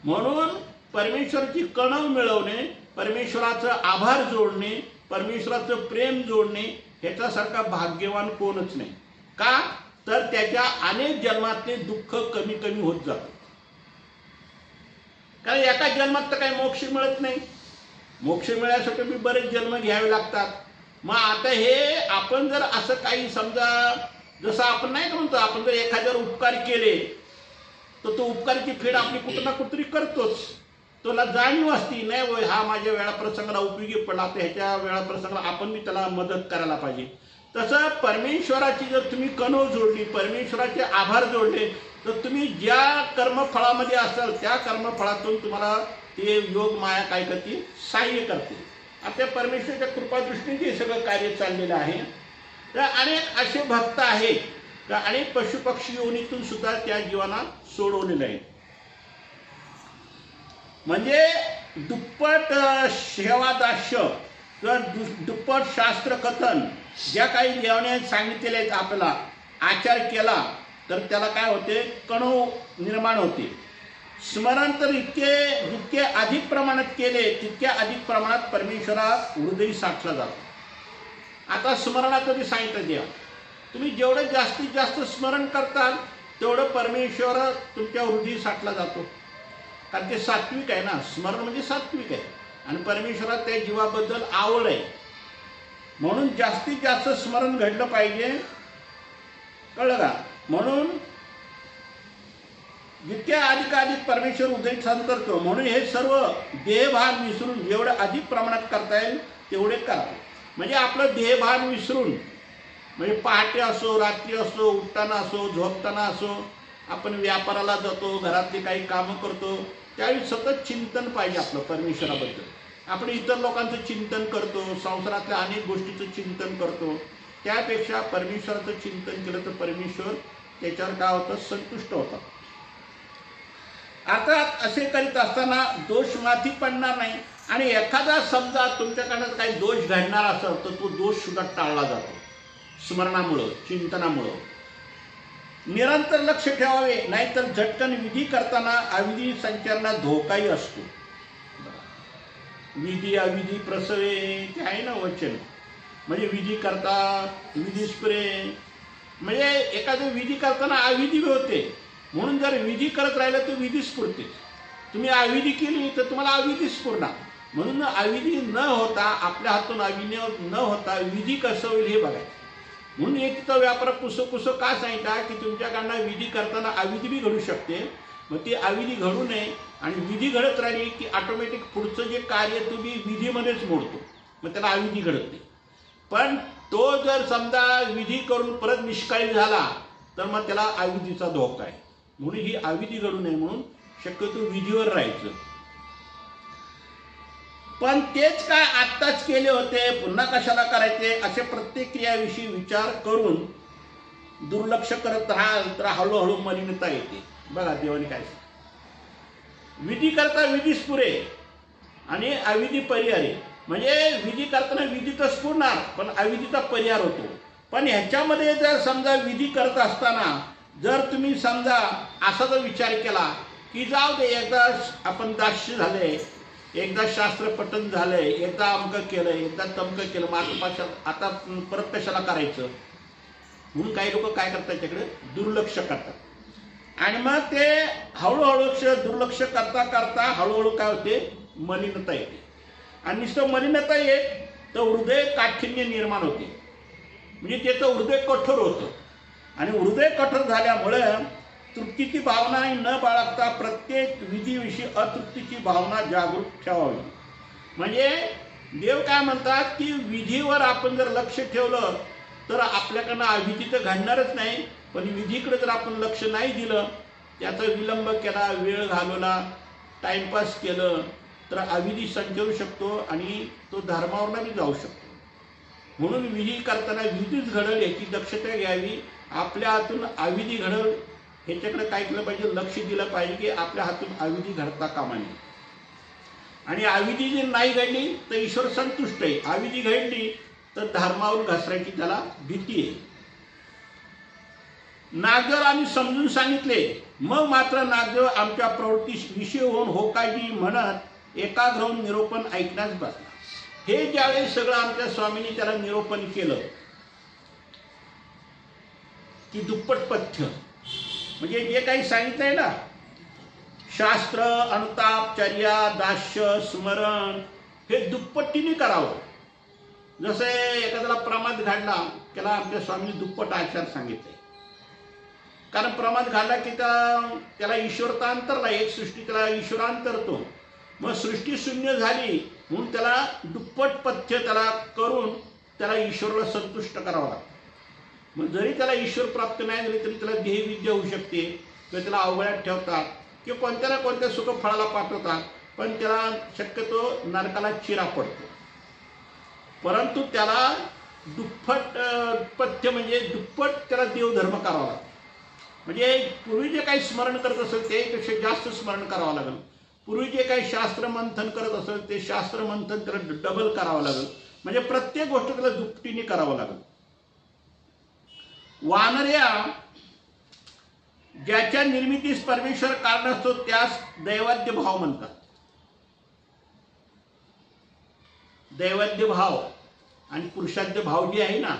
म्हणून परमेश्वराची कणव मिळवणे, परमेश्वराचं आभार जोडणे, परमेश्वराचं प्रेम जोडणे ह्याच्यासारखा भाग्यवान कोणच नाही. का? तर त्याच्या अनेक जन्मातले दुःख कमी कमी होत जातात. कारण एका जन्मात तर काही मोक्ष मिळत नाही. मोक्ष मिळण्यासाठी मी बरेच जन्म घ्यावे लागतात. मग आता हे आपण जर असं काही समजा, जसं आपण नाही का म्हणतो, आपण जर एखाद्यावर उपकार केले तर तो उपकाराची फेड आपली कुठं ना कुठतरी करतोच. तुला जाणीव असती, नाही होय हा माझ्या वेळाप्रसंगाला उपयोगी पडला, तर ह्याच्या वेळाप्रसंगाला आपण मी त्याला मदत करायला पाहिजे. तसं परमेश्वराची जर तुम्ही कणव जोडली, परमेश्वराचे आभार जोडले, तर तुम्ही ज्या कर्मफळामध्ये असाल त्या कर्मफळातून तुम्हाला ते योग माया काय करते? सहाय्य करते. आपल्या परमेश्वराच्या कृपादृष्टीने हे सगळं कार्य चाललेलं आहे. तर अनेक असे भक्त आहेत तर अनेक पशुपक्षी योनीतून सुद्धा त्या जीवाला सोडवलेलं आहे. म्हणजे दुप्पट सेवादास्य किंवा दुप्पट शास्त्र कथन ज्या काही देवाने सांगितलेले आहेत, आपल्याला आचार केला तर त्याला काय होते? कणव निर्माण होते. स्मरण तर जितके अधिक प्रमाणात केले तितक्या अधिक प्रमाणात परमेश्वरा हृदय साठला जातो. आता स्मरणाचं मी सांगितलं देवा, तुम्ही जेवढं जास्तीत जास्त स्मरण करताल तेवढं परमेश्वर तुमच्या हृदय साठला जातो. कारण ते सात्विक आहे ना, स्मरण म्हणजे सात्विक आहे आणि परमेश्वरात त्या जीवाबद्दल आवड आहे. म्हणून जास्तीत जास्त स्मरण घडलं पाहिजे. कळलं का? म्हणून जितक्या अधिक परमेश्वर उदय करतो. म्हणून हे सर्व देहभान विसरून जेवढं अधिक प्रमाणात करता येईल तेवढे करा. म्हणजे आपलं देहभान विसरून, म्हणजे पहाटे असो, रात्री असो, उठताना असो, झोपताना असो, आपण व्यापाराला जातो, घरातली काही कामं करतो, त्यावेळी सतत चिंतन पाहिजे आपलं परमेश्वराबद्दल. आपण इतर लोकांचं चिंतन करतो, संसारातल्या अनेक गोष्टीचं चिंतन करतो. त्यापेक्षा परमेश्वराचं चिंतन केलं तर परमेश्वर त्याच्यावर काय होतं? संतुष्ट होतात. अर्थात असे करीत असताना दोष माथी पडणार नाही. आणि एखादा समजा तुमच्याकडनं काही दोष घडणार असेल तर तो दोष सुद्धा टाळला जातो स्मरणामुळं, चिंतनामुळं. निरंतर लक्ष ठेवावे, नाहीतर झटकन विधी करताना अविधी संचरणात धोकाही असतो. विधी अविधी प्रसवे ते आहे ना वचन. म्हणजे विधी करता विधी स्प्रे, म्हणजे एखादं विधी करताना अविधी होते. म्हणून जर विधी करत राहिलं तर विधी स्फुरते. तुम्ही अविधी केली तर तुम्हाला अविधी स्फुरणार. म्हणून अविधी न होता, आपल्या हातून अविधी न होता विधी कसं होईल हे बघायचं. म्हणून एक तिथं व्यापार पुसो का सांगितलं की तुमच्याकडनं विधी करताना अविधी बी घडू शकते. मग ती अविधी घडू नये. आणि विधी घडत राहिली की ऑटोमॅटिक पुढचं जे कार्य तुम्ही विधीमध्येच मोडतो, मग त्याला अविधी घडत नाही. पण तो जर समजा विधी करून परत निष्काळी झाला तर मग त्याला अविधीचा धोका आहे. म्हणून ही अविधी घडू नये म्हणून शक्यतो विधीवर राहायचं. पण तेच काय आत्ताच केले होते, पुन्हा कशाला करायचे, असे प्रत्येक क्रियाविषयी विचार करून दुर्लक्ष करत राहाल तर हळूहळू मलिनता येते. बघा देवाने काय विधी करता विधीच पुरे आणि अविधी परिहारी. म्हणजे विधी करताना विधीतच पुरणार पण अविधीचा परिहार होतो. पण ह्याच्यामध्ये जर समजा विधी करत असताना जर तुम्ही समजा असा जर विचार केला की जाऊ दे, एकदा आपण दास्य झाले, एकदा शास्त्र पठन झालंय, एकदा अमकं केलं, एकदा तमकं केलं, मग आता परत कशाला करायचं, म्हणून काही लोक काय करतात त्याच्याकडे दुर्लक्ष करतात आणि मग ते हळूहळू दुर्लक्ष करता करता हळूहळू काय होते, मलिनता येते. आणि नुसतं मलिनता येत तर हृदय काठिण्य निर्माण होते, म्हणजे त्याचं हृदय कठोर होतं. आणि हृदय कठोर झाल्यामुळे तृप्तीची भावना न बाळगता प्रत्येक विधीविषयी अतृप्तीची भावना जागरूक ठेवावी. म्हणजे देव काय म्हणतात की विधीवर आपण जर लक्ष ठेवलं तर आपल्याकडनं अविधी तर घडणारच नाही, पण विधीकडे जर आपण लक्ष नाही दिलं, त्याचा विलंब केला, वेळ घालवला, टाइमपास केलं तर अविधी संचरू शकतो आणि तो धर्मावरही जाऊ शकतो. म्हणून विधी करताना विधीच घडल याची दक्षता घ्यावी. आपल्या हातून अविधी घडल ह्याच्याकडे काय केलं पाहिजे, लक्ष दिलं पाहिजे की आपल्या हातून अविधी घडता कामा नये. आणि अविधी जर नाही घडली तर ईश्वर संतुष्ट आहे, अविधी घडली तर धर्मावर घसरायची त्याला भीती आहे. नागदेव आम्ही समजून सांगितले, मग मात्र नागदेव आमच्या प्रवृत्तीस विषय होऊन होकाजी म्हणत एकाग्र होऊन निरोपण ऐकण्यास बसला. हे ज्यावेळेस सगळं आमच्या स्वामींनी त्याला निरोपण केलं की दुप्पट पथ्य म्हणजे जे काही सांगितलंय ना, शास्त्र, अनुताप, चर्या, दास्य, स्मरण हे दुप्पटीने करावं. जसे एखाद्याला प्रमाद घडला त्याला आमच्या स्वामींनी दुप्पट आचार सांगितले, कारण प्रमाद घडला की त्याला ईश्वरता अंतरला, एक सृष्टी त्याला ईश्वरांतरतो, मग सृष्टी शून्य झाली म्हणून त्याला दुप्पट पथ्य त्याला करून त्याला ईश्वराला संतुष्ट करावं लागतं. मग जरी त्याला ईश्वर प्राप्त नाही झाली तरी त्याला देहविद्या होऊ शकते, किंवा त्याला अवघड्यात ठेवतात किंवा कोणत्या ना कोणत्या सुख फळाला पाठवतात, पण त्याला शक्यतो नरकाला चिरा पडतो. परंतु त्याला दुप्पट पथ्य म्हणजे दुप्पट त्याला देवधर्म करावा लागतो. म्हणजे पूर्वी जे काही स्मरण करत असेल त्यापेक्षा जास्त स्मरण करावं लागेल. पूर्वी जे काही शास्त्र मंथन करत असेल ते शास्त्र मंथन त्याला डबल करावं लागेल. म्हणजे प्रत्येक गोष्ट त्याला दुपटीने करावं लागेल. वानर्या ज्याच्या निर्मितीस परमेश्वर कारण असतो त्यास दैवाद्य भाव म्हणतात. दैवाद्य भाव आणि पुरुषाद्य भाव जे आहे ना,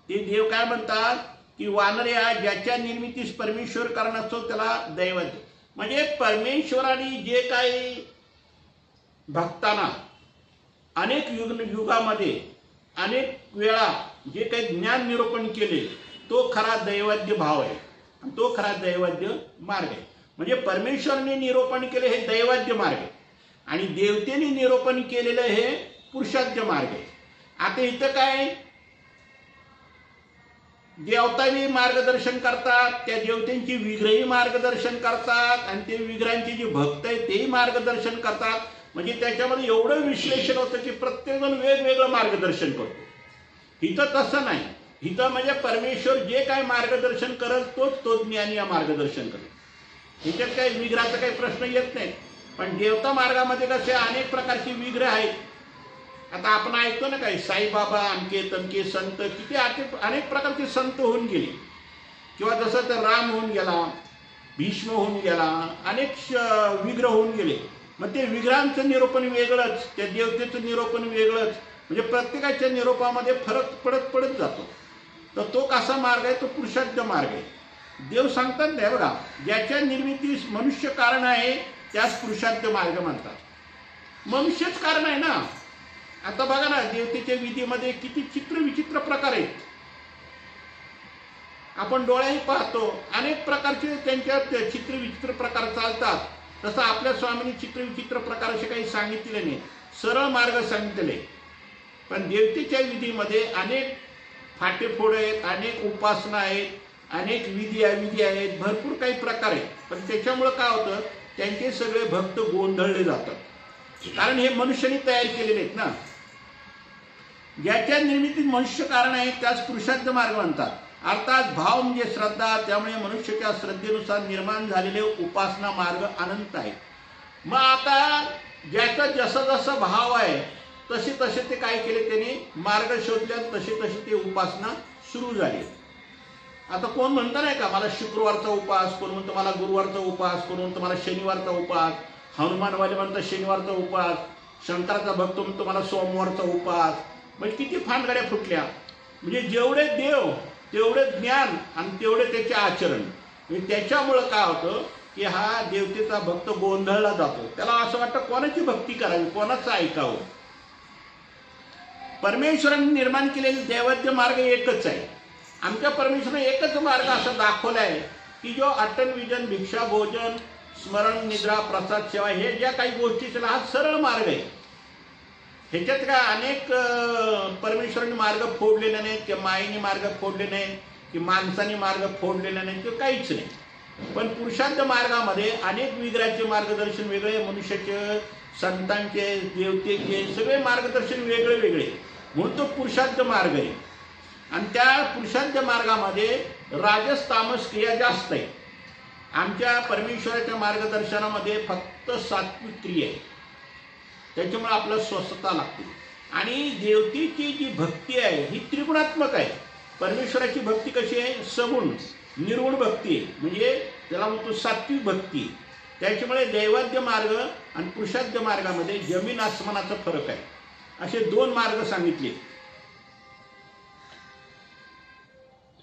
ते देव काय म्हणतात की वानर्या ज्याच्या निर्मितीस परमेश्वर कारण असतो त्याला दैवाद्य. म्हणजे परमेश्वराने जे काही भक्तांना अनेक युगामध्ये अनेक वेळा जे काही ज्ञान निरूपण केले तो खरा दैवाद्य भाव आहे आणि तो खरा दैवाद्य मार्ग आहे. म्हणजे परमेश्वराने निरूपण केले हे दैवाद्य मार्ग आहे आणि देवतेने निरूपण केलेलं हे पुरुषाद्य मार्ग आहे. आता इथं काय देवताही मार्गदर्शन करतात, त्या देवतेंची विग्रही मार्गदर्शन करतात आणि ते विग्रहांचे जे भक्त आहेत तेही मार्गदर्शन करतात. म्हणजे त्याच्यामध्ये एवढं विश्लेषण होतं की प्रत्येकजण वेगवेगळं मार्गदर्शन करतो. इथं तसं नाही. इथं म्हणजे परमेश्वर जे काय मार्गदर्शन करेल तोच तो ज्ञानी मार्गदर्शन करेल. ह्याच्यात काही विग्रहाचा काही प्रश्न येत नाही. पण देवता मार्गामध्ये कसे अनेक प्रकारचे विग्रह आहेत. आता आपण ऐकतो ना काही साईबाबा अमके तमके संत, किती अनेक प्रकारचे संत होऊन गेले, किंवा जसं तर राम होऊन गेला, भीष्म होऊन गेला, अनेक विग्रह होऊन गेले. मग ते विग्रहांचं निरूपण वेगळंच, त्या देवतेचं निरूपण वेगळंच. म्हणजे प्रत्येकाच्या निरूपामध्ये फरक पडत जातो. तर तो कसा मार्ग आहे, तो पुरुषाद्य मार्ग आहे. देव सांगतात नाही बघा, ज्याच्या निर्मितीस मनुष्य कारण आहे त्यास पुरुषाद्य मार्ग म्हणतात. मनुष्यच कारण आहे ना. आता बघा ना, देवतेच्या विधीमध्ये किती चित्रविचित्र प्रकार आहेत. आपण डोळ्याही पाहतो, अनेक प्रकारचे त्यांच्यात चित्रविचित्र प्रकार चालतात. तसं आपल्या स्वामींनी चित्रविचित्र प्रकार असे काही सांगितले नाही, सरळ मार्ग सांगितले. पण देवतेच्या विधीमध्ये अनेक फाटेफोड आहेत, अनेक उपासना आहेत, अनेक विधी अविधी आहेत, भरपूर काही प्रकार आहेत. पण त्याच्यामुळं काय होतं, त्यांचे सगळे भक्त गोंधळले जातात. कारण हे मनुष्याने तयार केलेले आहेत ना. ज्याच्या निर्मितीत मनुष्य कारण आहे त्यास पुरुषार्थ मार्ग म्हणतात. अर्थात भाव म्हणजे श्रद्धा, त्यामुळे मनुष्याच्या श्रद्धेनुसार निर्माण झालेले उपासना मार्ग अनंत आहे. मग आता ज्याचा जसा जसा भाव आहे तसे तसे ते काय केले, त्याने मार्ग शोधले, तसे तसे ते उपासना सुरू झाली. आता कोण म्हणतं नाही का मला शुक्रवारचा उपास, कोण म्हणतं मला गुरुवारचा उपास, कोण म्हणतं मला शनिवारचा उपास, हनुमानवाले म्हणतात शनिवारचा उपास, शंकराचा भक्त म्हणतो मला सोमवारचा उपास. म्हणजे किती फांडगाड्या फुटल्या. म्हणजे जेवढे देव तेवढे ज्ञान आणि तेवढे त्याचे आचरण. म्हणजे त्याच्यामुळं काय होतं की हा देवतेचा भक्त गोंधळला जातो. त्याला असं वाटतं कोणाची भक्ती करावी, कोणाचं ऐकावं. परमेश्वराने निर्माण केलेले दैवत्य मार्ग एकच आहे. आमच्या परमेश्वराने एकच मार्ग असा दाखवला आहे की जो अटन विजन, भिक्षा, भोजन, स्मरण, निद्रा, प्रसाद, सेवा हे ज्या काही गोष्टी हा सरळ मार्ग आहे. ह्याच्यात काय अनेक परमेश्वराने मार्ग फोडलेले नाहीत, किंवा मायेने मार्ग फोडले नाहीत, की माणसाने मार्ग फोडलेले नाहीत, किंवा काहीच नाही. पण पुरुषार्थ मार्गामध्ये अनेक विग्रहाचे मार्गदर्शन वेगळे, मनुष्याचे, संतांचे, देवतेचे सगळे मार्गदर्शन वेगळे वेगळे, म्हणून तो पुरुषार्थ मार्ग आहे. आणि त्या पुरुषार्थ मार्गामध्ये राजस तामस क्रिया जास्त आहे. आमच्या परमेश्वराच्या मार्गदर्शनामध्ये फक्त सात्विक क्रिया आहे. त्याच्यामुळे आपल्याला स्वस्थता लागते. आणि देवतेची जी भक्ती आहे ही त्रिगुणात्मक आहे. परमेश्वराची भक्ती कशी आहे, सगुण निर्गुण भक्ती आहे, म्हणजे त्याला म्हणतो सात्विक भक्ती. त्याच्यामुळे दैवाद्य मार्ग आणि पुरुषार्थ मार्गामध्ये जमीन आसमानाचा फरक आहे. असे दोन मार्ग सांगितले.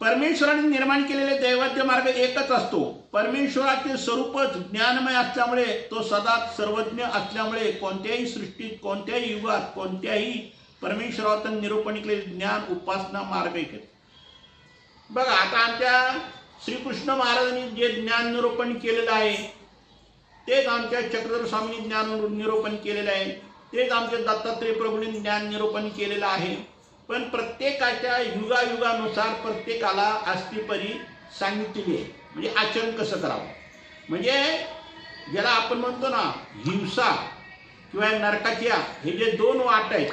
परमेश्वराने निर्माण केलेले दैवाद्य मार्ग एकच असतो. परमेश्वराचे स्वरूपच ज्ञानमय असल्यामुळे, तो सदा सर्वज्ञ असल्यामुळे कोणत्याही सृष्टीत, कोणत्याही युगात, कोणत्याही परमेश्वरावर निरूपण केलेले ज्ञान उपासना मार्ग एकच. बघा आता आमच्या श्रीकृष्ण महाराजांनी जे ज्ञान निरूपण केलेलं आहे तेच आमच्या चक्रधर स्वामींनी ज्ञान निरूपण केलेलं आहे, तेच आमच्या दत्तात्रय प्रभूंनी ज्ञान निरूपण केलेलं आहे. पण प्रत्येकाच्या युगायुगानुसार प्रत्येकाला अस्तिपरी सांगितलेली आहे. म्हणजे आचरण कसं करावं. म्हणजे ज्याला आपण म्हणतो ना हिंसा किंवा नरकाची हे जे दोन वाट आहेत,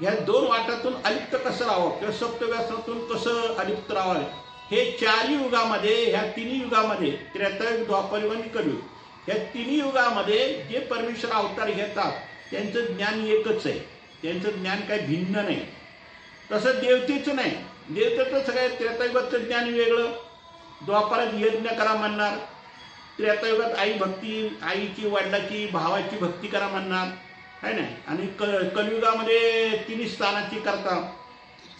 ह्या दोन वाटातून अलिप्त कसं राहावं किंवा सप्तव्यसनातून कसं अलिप्त राहावं, हे चारही युगामध्ये, ह्या तिन्ही युगामध्ये, त्रेतायुग, द्वापरयुग आणि कलियुग, ह्या तिन्ही युगामध्ये जे परमेश्वर अवतार घेतात त्यांचं ज्ञान एकच आहे. त्यांचं ज्ञान काही भिन्न नाही. तसं देवतेचं नाही. देवतेचं सगळं त्रेतायुगाचं ज्ञान वेगळं. द्वापारात यज्ञ करा म्हणणार, त्रेतायुगात आई भक्ती, आईची, वडिलाची, भावाची भक्ती करा म्हणणार आहे ना. आणि कलियुगामध्ये तिन्ही स्थानाची करता,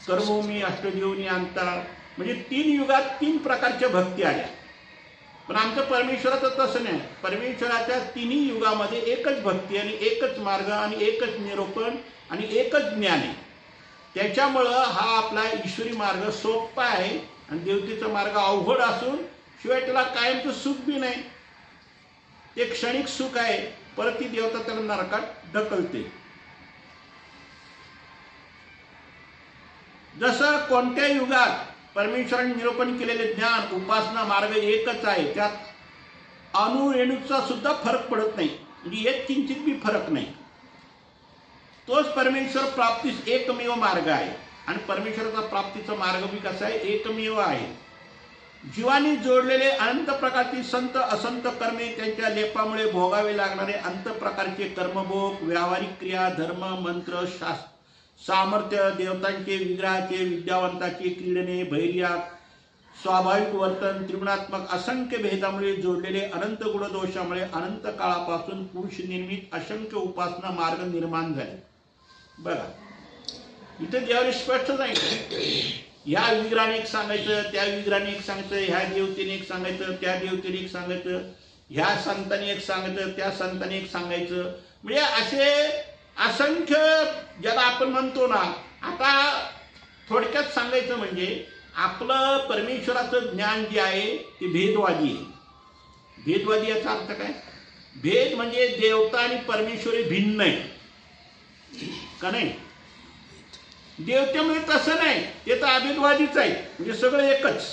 कर्मभूमी, अष्टजीवनी, अंतर, म्हणजे तीन युगात तीन प्रकारच्या भक्ती आल्या. पण आमचं परमेश्वराचं तसं नाही. परमेश्वराच्या तिन्ही युगामध्ये एकच भक्ती आणि एकच मार्ग आणि एकच निरूपण आणि एकच ज्ञान आहे. त्याच्यामुळं हा आपला ईश्वरी मार्ग सोपा आहे आणि देवतेचा मार्ग अवघड असून शिवाय त्याला कायमचं सुख बी नाही. ते क्षणिक सुख आहे, परत ती देवता त्याला नरकात ढकलते. जसं कोणत्या युगात परमेश्वराने निरूपण केलेले ज्ञान उपासना मार्ग एकच आहे, त्यात अणुरेणूचा सुद्धा फरक पडत नाही. म्हणजे एक किंचित बी फरक नाही. तोच परमेश्वर प्राप्तीस एकमेव मार्ग आहे. आणि परमेश्वराचा प्राप्तीचा मार्ग बी कसा आहे, एकमेव आहे. जीवानी जोडलेले अनंत प्रकारची संत असंत कर्मे, त्यांच्या लेपामुळे भोगावे लागणारे अनंत प्रकारचे कर्मभोग, व्यावहारिक क्रिया, धर्म, मंत्र, सामर्थ्य, देवतांचे, विग्रहाचे, विद्यावंताचे क्रीडणे, भैर्या, स्वाभाविक वर्तन, त्रिगुणात्मक असंख्य भेदामुळे जोडलेले अनंत गुणदोषामुळे अनंत काळापासून पुरुष निर्मित असंख्य उपासना मार्ग निर्माण झाले. बघा इथे देवाने स्पष्ट सांगितलं, ह्या विग्रहाने एक सांगायचं, त्या विग्रहाने एक सांगायचं, ह्या देवतेने एक सांगायचं, त्या देवतेने एक सांगायचं, ह्या संतांनी एक सांगायचं, त्या संतांनी एक सांगायचं. म्हणजे असे असंख्य ज्याला आपण म्हणतो ना. आता थोडक्यात सांगायचं म्हणजे आपलं परमेश्वराचं ज्ञान जे आहे ते भेदवादी आहे. भेदवादी याचा अर्थ काय, भेद म्हणजे देवता आणि परमेश्वरी भिन्न आहे का नाही. देवतेमध्ये तसं नाही, ते तर अभेदवादीच आहे, म्हणजे सगळं एकच.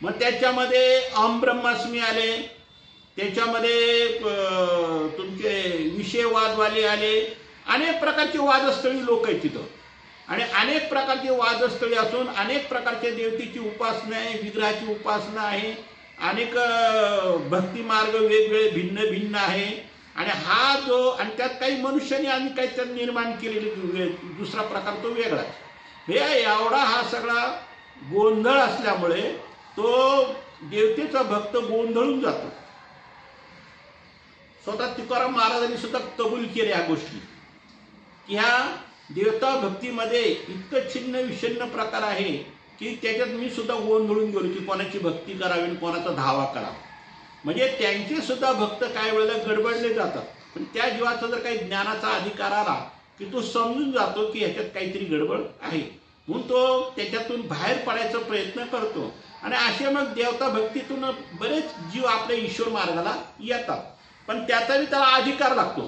मग त्याच्यामध्ये अहम ब्रह्मास्मी आले, त्याच्यामध्ये तुमचे विषयवादवाले आले, अनेक प्रकारचे वादस्थळी लोक आहेत तिथं, आणि अनेक प्रकारचे वादस्थळी असून अनेक प्रकारच्या देवतेची उपासना आहे, विग्रहाची उपासना आहे, अनेक भक्ती मार्ग वेगवेगळे भिन्न भिन्न आहे. आणि हा जो, आणि त्यात काही मनुष्याने आणि काही त्यात निर्माण केलेले दुसरा प्रकार तो वेगळा. हे एवढा हा सगळा गोंधळ असल्यामुळे तो देवतेचा भक्त गोंधळून जातो. स्वतः तुकाराम महाराजांनी सुद्धा कबूल केले या गोष्टी, की ह्या देवता भक्तीमध्ये इतकं छिन्न विषण्ण प्रकार आहे की त्याच्यात मी सुद्धा गोंधळून गेलो की कोणाची भक्ती करावी आणि कोणाचा धावा करावा. म्हणजे त्यांचे सुद्धा भक्त काही वेळेला गडबडले जातात. पण त्या जीवाचा जर काही ज्ञानाचा अधिकार आला की तो समजून जातो की ह्याच्यात काहीतरी गडबड आहे, म्हणून तो त्याच्यातून बाहेर पडायचा प्रयत्न करतो. आणि असे मग देवता भक्तीतून बरेच जीव आपल्या ईश्वर मार्गाला येतात. पण त्याचाही त्याला अधिकार लागतो.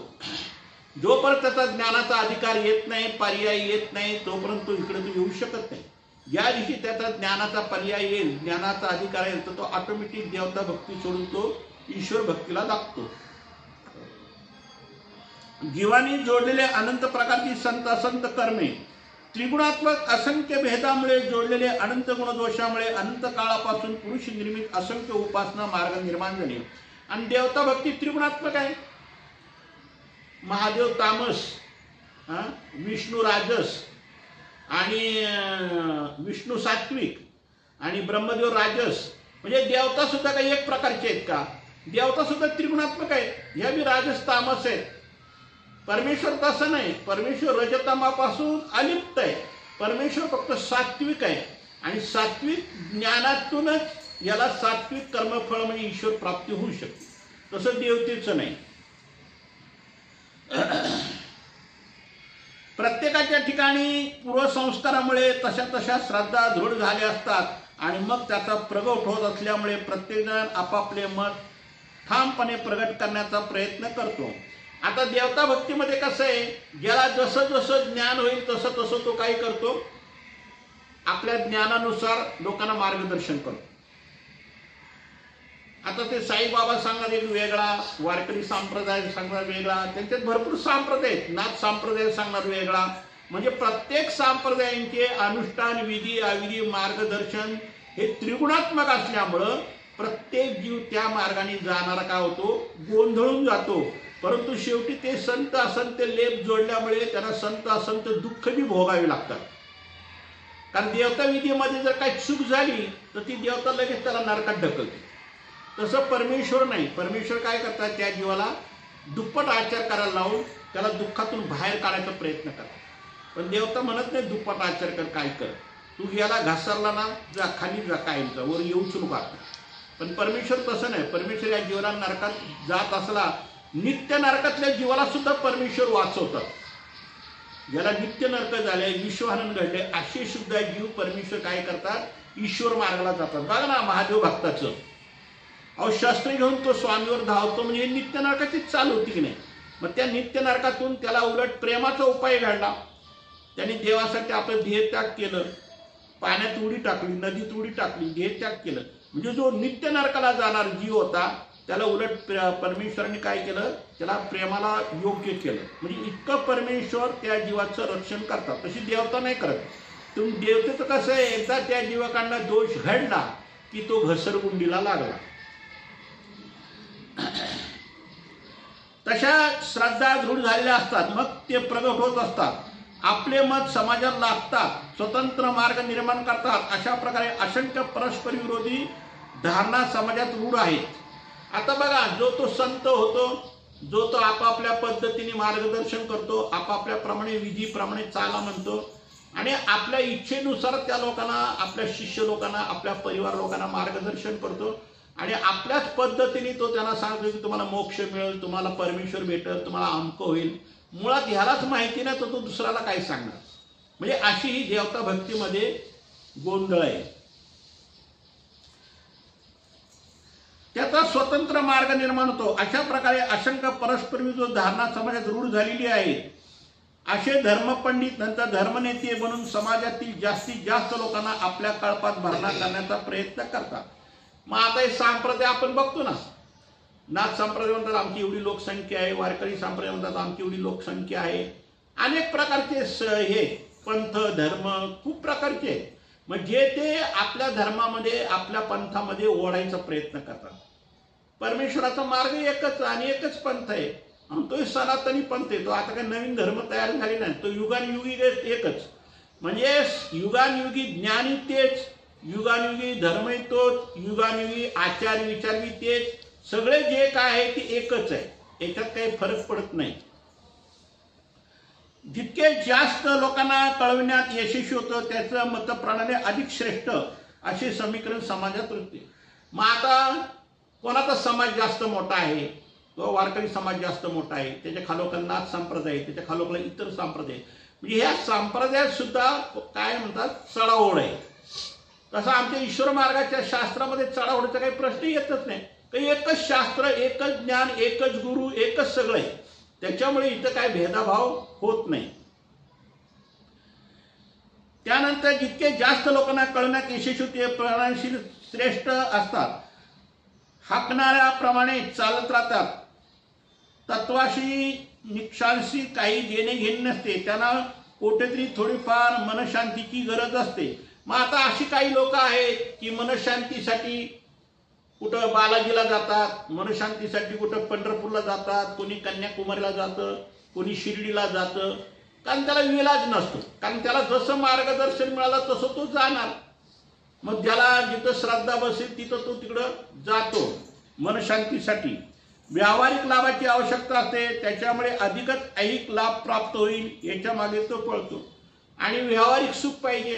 जोपर्यंत त्याचा ज्ञानाचा अधिकार येत नाही, पर्याय येत नाही, तोपर्यंत तो इकडे तो येऊ शकत नाही. ज्या दिवशी त्याचा ज्ञानाचा पर्याय येईल, ज्ञानाचा अधिकार येईल, तर तो ऑटोमॅटिक देवता भक्ती सोडून तो ईश्वर भक्तीला लागतो. जीवानी जोडलेले अनंत प्रकारची संत असंत कर्मे, त्रिगुणात्मक असंख्य भेदामुळे जोडलेले अनंत गुणदोषामुळे अनंत काळापासून पुरुष निर्मित असंख्य उपासना मार्ग निर्माण झाले. आणि देवता भक्ती त्रिगुणात्मक आहे. महादेव तामस, विष्णू राजस, आणि विष्णू सात्विक, आणि ब्रह्मदेव राजस. म्हणजे देवता सुद्धा काही एक प्रकारचे आहेत का? देवता सुद्धा त्रिगुणात्मक आहेत. ह्या बी राजस तामस आहेत. परमेश्वर तसं नाही. परमेश्वर रजतमापासून अलिप्त आहे. परमेश्वर फक्त सात्विक आहे. आणि सात्विक ज्ञानातूनच याला सात्विक कर्मफळ म्हणजे ईश्वर प्राप्ती होऊ शकते. तसं देवतेचं नाही. प्रत्येकाच्या ठिकाणी पूर्वसंस्कारामुळे तशा तशा श्रद्धा दृढ झाल्या असतात आणि मग त्याचा प्रगट होत असल्यामुळे प्रत्येकजण आपापले मत ठामपणे प्रगट करण्याचा प्रयत्न करतो. आता देवता भक्तीमध्ये कसं आहे, ज्याला जसं जसं ज्ञान होईल तसं तसं तो काय करतो, आपल्या ज्ञानानुसार लोकांना मार्गदर्शन करतो. आता ते साईबाबा सांगणार एक वेगळा, वारकरी संप्रदाय सांगणार वेगळा, त्यांच्यात भरपूर संप्रदाय आहेत. नाथ संप्रदाय सांगणार वेगळा. म्हणजे प्रत्येक संप्रदायांचे अनुष्ठान, विधी अविधी, मार्गदर्शन हे त्रिगुणात्मक असल्यामुळं प्रत्येक जीव त्या मार्गाने जाणारा काय होतो, गोंधळून जातो. परंतु शेवटी ते संत असंत लेप जोडल्यामुळे त्यांना संत असंत दुःख बी भोगावे लागतात. कारण देवता विधीमध्ये जर काही चूक झाली तर ती देवता लगेच त्याला नरकात ढकलते. तसं परमेश्वर नाही. परमेश्वर काय करतात, त्या जीवाला दुप्पट आचार करायला लावून त्याला दुःखातून बाहेर काढायचा प्रयत्न करतात. पण देवता म्हणत नाही दुप्पट आचार कर, काय कर, तू याला घासरला ना, जा खाली जा, कायमचा वर येऊच नको. पण परमेश्वर तसं नाही. परमेश्वर या जीवाला नरकात जात असला, नित्य नरकातल्या जीवाला सुद्धा परमेश्वर वाचवतात. ज्याला नित्य नरक झाले, विश्वहानन घडले, असे सुद्धा जीव परमेश्वर काय करतात, ईश्वर मार्गाला जातात. बघा ना महादेव भक्ताचं, अहो शस्त्र घेऊन तो स्वामीवर धावतो, म्हणजे नित्य नरकाचीच चाल होती की नाही. मग त्या नित्य नरकातून त्याला उलट प्रेमाचा उपाय घडला. त्यांनी देवासाठी आपलं देहत्याग केलं, पाण्यात उडी टाकली, नदीत उडी टाकली, देहत्याग केलं. म्हणजे जो नित्य नरकाला जाणार जीव होता त्याला उलट परमेश्वराने काय केलं, त्याला प्रेमाला योग्य केलं. म्हणजे इतकं परमेश्वर त्या जीवाचं रक्षण करतात. तशी देवता नाही करत. तुम्ही देवतेचं कसं आहे, एकदा त्या जीवाकडला दोष घडला की तो घसरगुंडीला लागला. तशा श्रद्धा दृढ झालेल्या असतात, मग ते प्रगट होत असतात, आपले मत समाजात लागतात, स्वतंत्र मार्ग निर्माण करतात. अशा प्रकारे असंख्य परस्पर विरोधी धारणा समाजात रूढ आहेत. आता बघा, जो तो संत होतो, जो तो आपापल्या पद्धतीने मार्गदर्शन करतो, आपापल्याप्रमाणे विधीप्रमाणे चाला म्हणतो आणि आपल्या इच्छेनुसार त्या लोकांना, आपल्या शिष्य लोकांना, आपल्या परिवार लोकांना मार्गदर्शन करतो आणि आपल्याच पद्धतीने तो त्यांना सांगतो की तुम्हाला मोक्ष मिळेल, तुम्हाला परमेश्वर भेटेल, तुम्हाला अमक होईल. मुळात ह्यालाच माहिती नाही तर तो दुसऱ्याला काय सांगणार. म्हणजे अशी ही देवता भक्तीमध्ये गोंधळ आहे. त्याचा स्वतंत्र मार्ग निर्माण होतो. अशा प्रकारे असंख्य परस्पर विरोधी धारणा समाजात रूढ झालेली आहे. असे धर्मपंडित नंतर धर्मनेते बनून समाजातील जास्तीत जास्त लोकांना आपल्या कळपात भरणा करण्याचा प्रयत्न करतात. मग आता हे संप्रदाय आपण बघतो ना, नाथ संप्रदाय म्हणतात आमची एवढी लोकसंख्या आहे, वारकरी संप्रदाय म्हणतात आमची एवढी लोकसंख्या आहे. अनेक प्रकारचे हे पंथ धर्म खूप प्रकारचे आहेत. मग जे ते आपल्या धर्मामध्ये आपल्या पंथामध्ये ओढायचा प्रयत्न करतात. परमेश्वराचा मार्ग एकच आणि एकच पंथ आहे, तो सनातनी पंथ आहे. तो आता काही नवीन धर्म तयार झाले नाही, तो युगानुयुगी एकच. म्हणजे युगानुयुगी ज्ञानी तेच, युगानुयुगी धर्मही तोच, युगानुयुगी आचार विचारही तेच. सगळे जे काय आहे ते एकच आहे, याच्यात काही फरक पडत नाही. जितके जास्त लोकांना कळविण्यात यशस्वी होतं त्याचं मतप्रणाली अधिक श्रेष्ठ असे समीकरण समाजात होते. मग आता कोणाचा समाज जास्त मोठा आहे? तो वारकरी समाज जास्त मोठा आहे. त्याच्या खालोखाल नाथ संप्रदाय, त्याच्या खालोखाल इतर संप्रदाय. म्हणजे ह्या संप्रदायात सुद्धा काय म्हणतात चढाओढ आहे. तसं आमच्या ईश्वर मार्गाच्या शास्त्रामध्ये चढाओढीचा काही प्रश्न येतच नाही. काही एकच शास्त्र, एकच ज्ञान, एकच गुरु, एकच सगळं आहे. त्याच्यामुळे इथं काय भेदभाव होत नाही. त्यानंतर जितके जास्त लोकांना कळण्यात यशस्वी ते प्रणालीशील श्रेष्ठ असतात. हाकणाऱ्याप्रमाणे चालत राहतात. तत्वाशी निक्षांशी काही देणे घेणे नसते. त्यांना कुठेतरी थोडीफार मनशांतीची गरज असते. मग आता अशी काही लोक आहेत की मनशांतीसाठी कुठं बालाजीला जातात, मनशांतीसाठी कुठं पंढरपूरला जातात, कोणी कन्याकुमारीला जातं, कोणी शिर्डीला जातं. कारण त्याला विलाज नसतो, कारण त्याला जसं मार्गदर्शन मिळालं तसं तो जाणार. मग ज्याला जिथं श्रद्धा बसेल तिथं तो तिकडं जातो मनशांतीसाठी. व्यावहारिक लाभाची आवश्यकता असते, त्याच्यामुळे अधिकच ऐहिक लाभ प्राप्त होईल याच्या मागे तो पळतो. आणि व्यावहारिक सुख पाहिजे,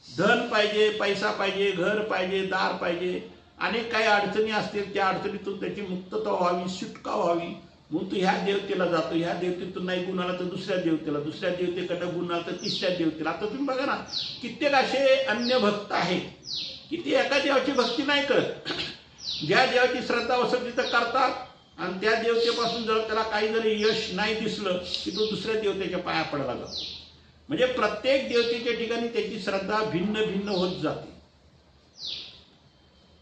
धन पाहिजे, पैसा पाहिजे, घर पाहिजे, दार पाहिजे. अनेक काही अडचणी असतील, त्या अडचणीतून त्याची मुक्तता व्हावी, सुटका व्हावी. म्हणून तू ह्या देवतेला जातो, ह्या देवतेतून नाही गुण आला तर दुसऱ्या देवतेला, दुसऱ्या देवतेकडे गुण आला तर तिसऱ्या देवतेला. आता तुम्ही बघा ना, कित्येक असे अन्य भक्त आहेत की ते एका देवाची भक्ती नाही करत. ज्या देवाची श्रद्धा असेल तिथं करतात आणि त्या देवतेपासून जर त्याला काही जरी यश नाही दिसलं की तो दुसऱ्या देवतेच्या पाया पडायला जातो. म्हणजे प्रत्येक देवतेच्या ठिकाणी त्याची श्रद्धा भिन्न भिन्न होत जाते.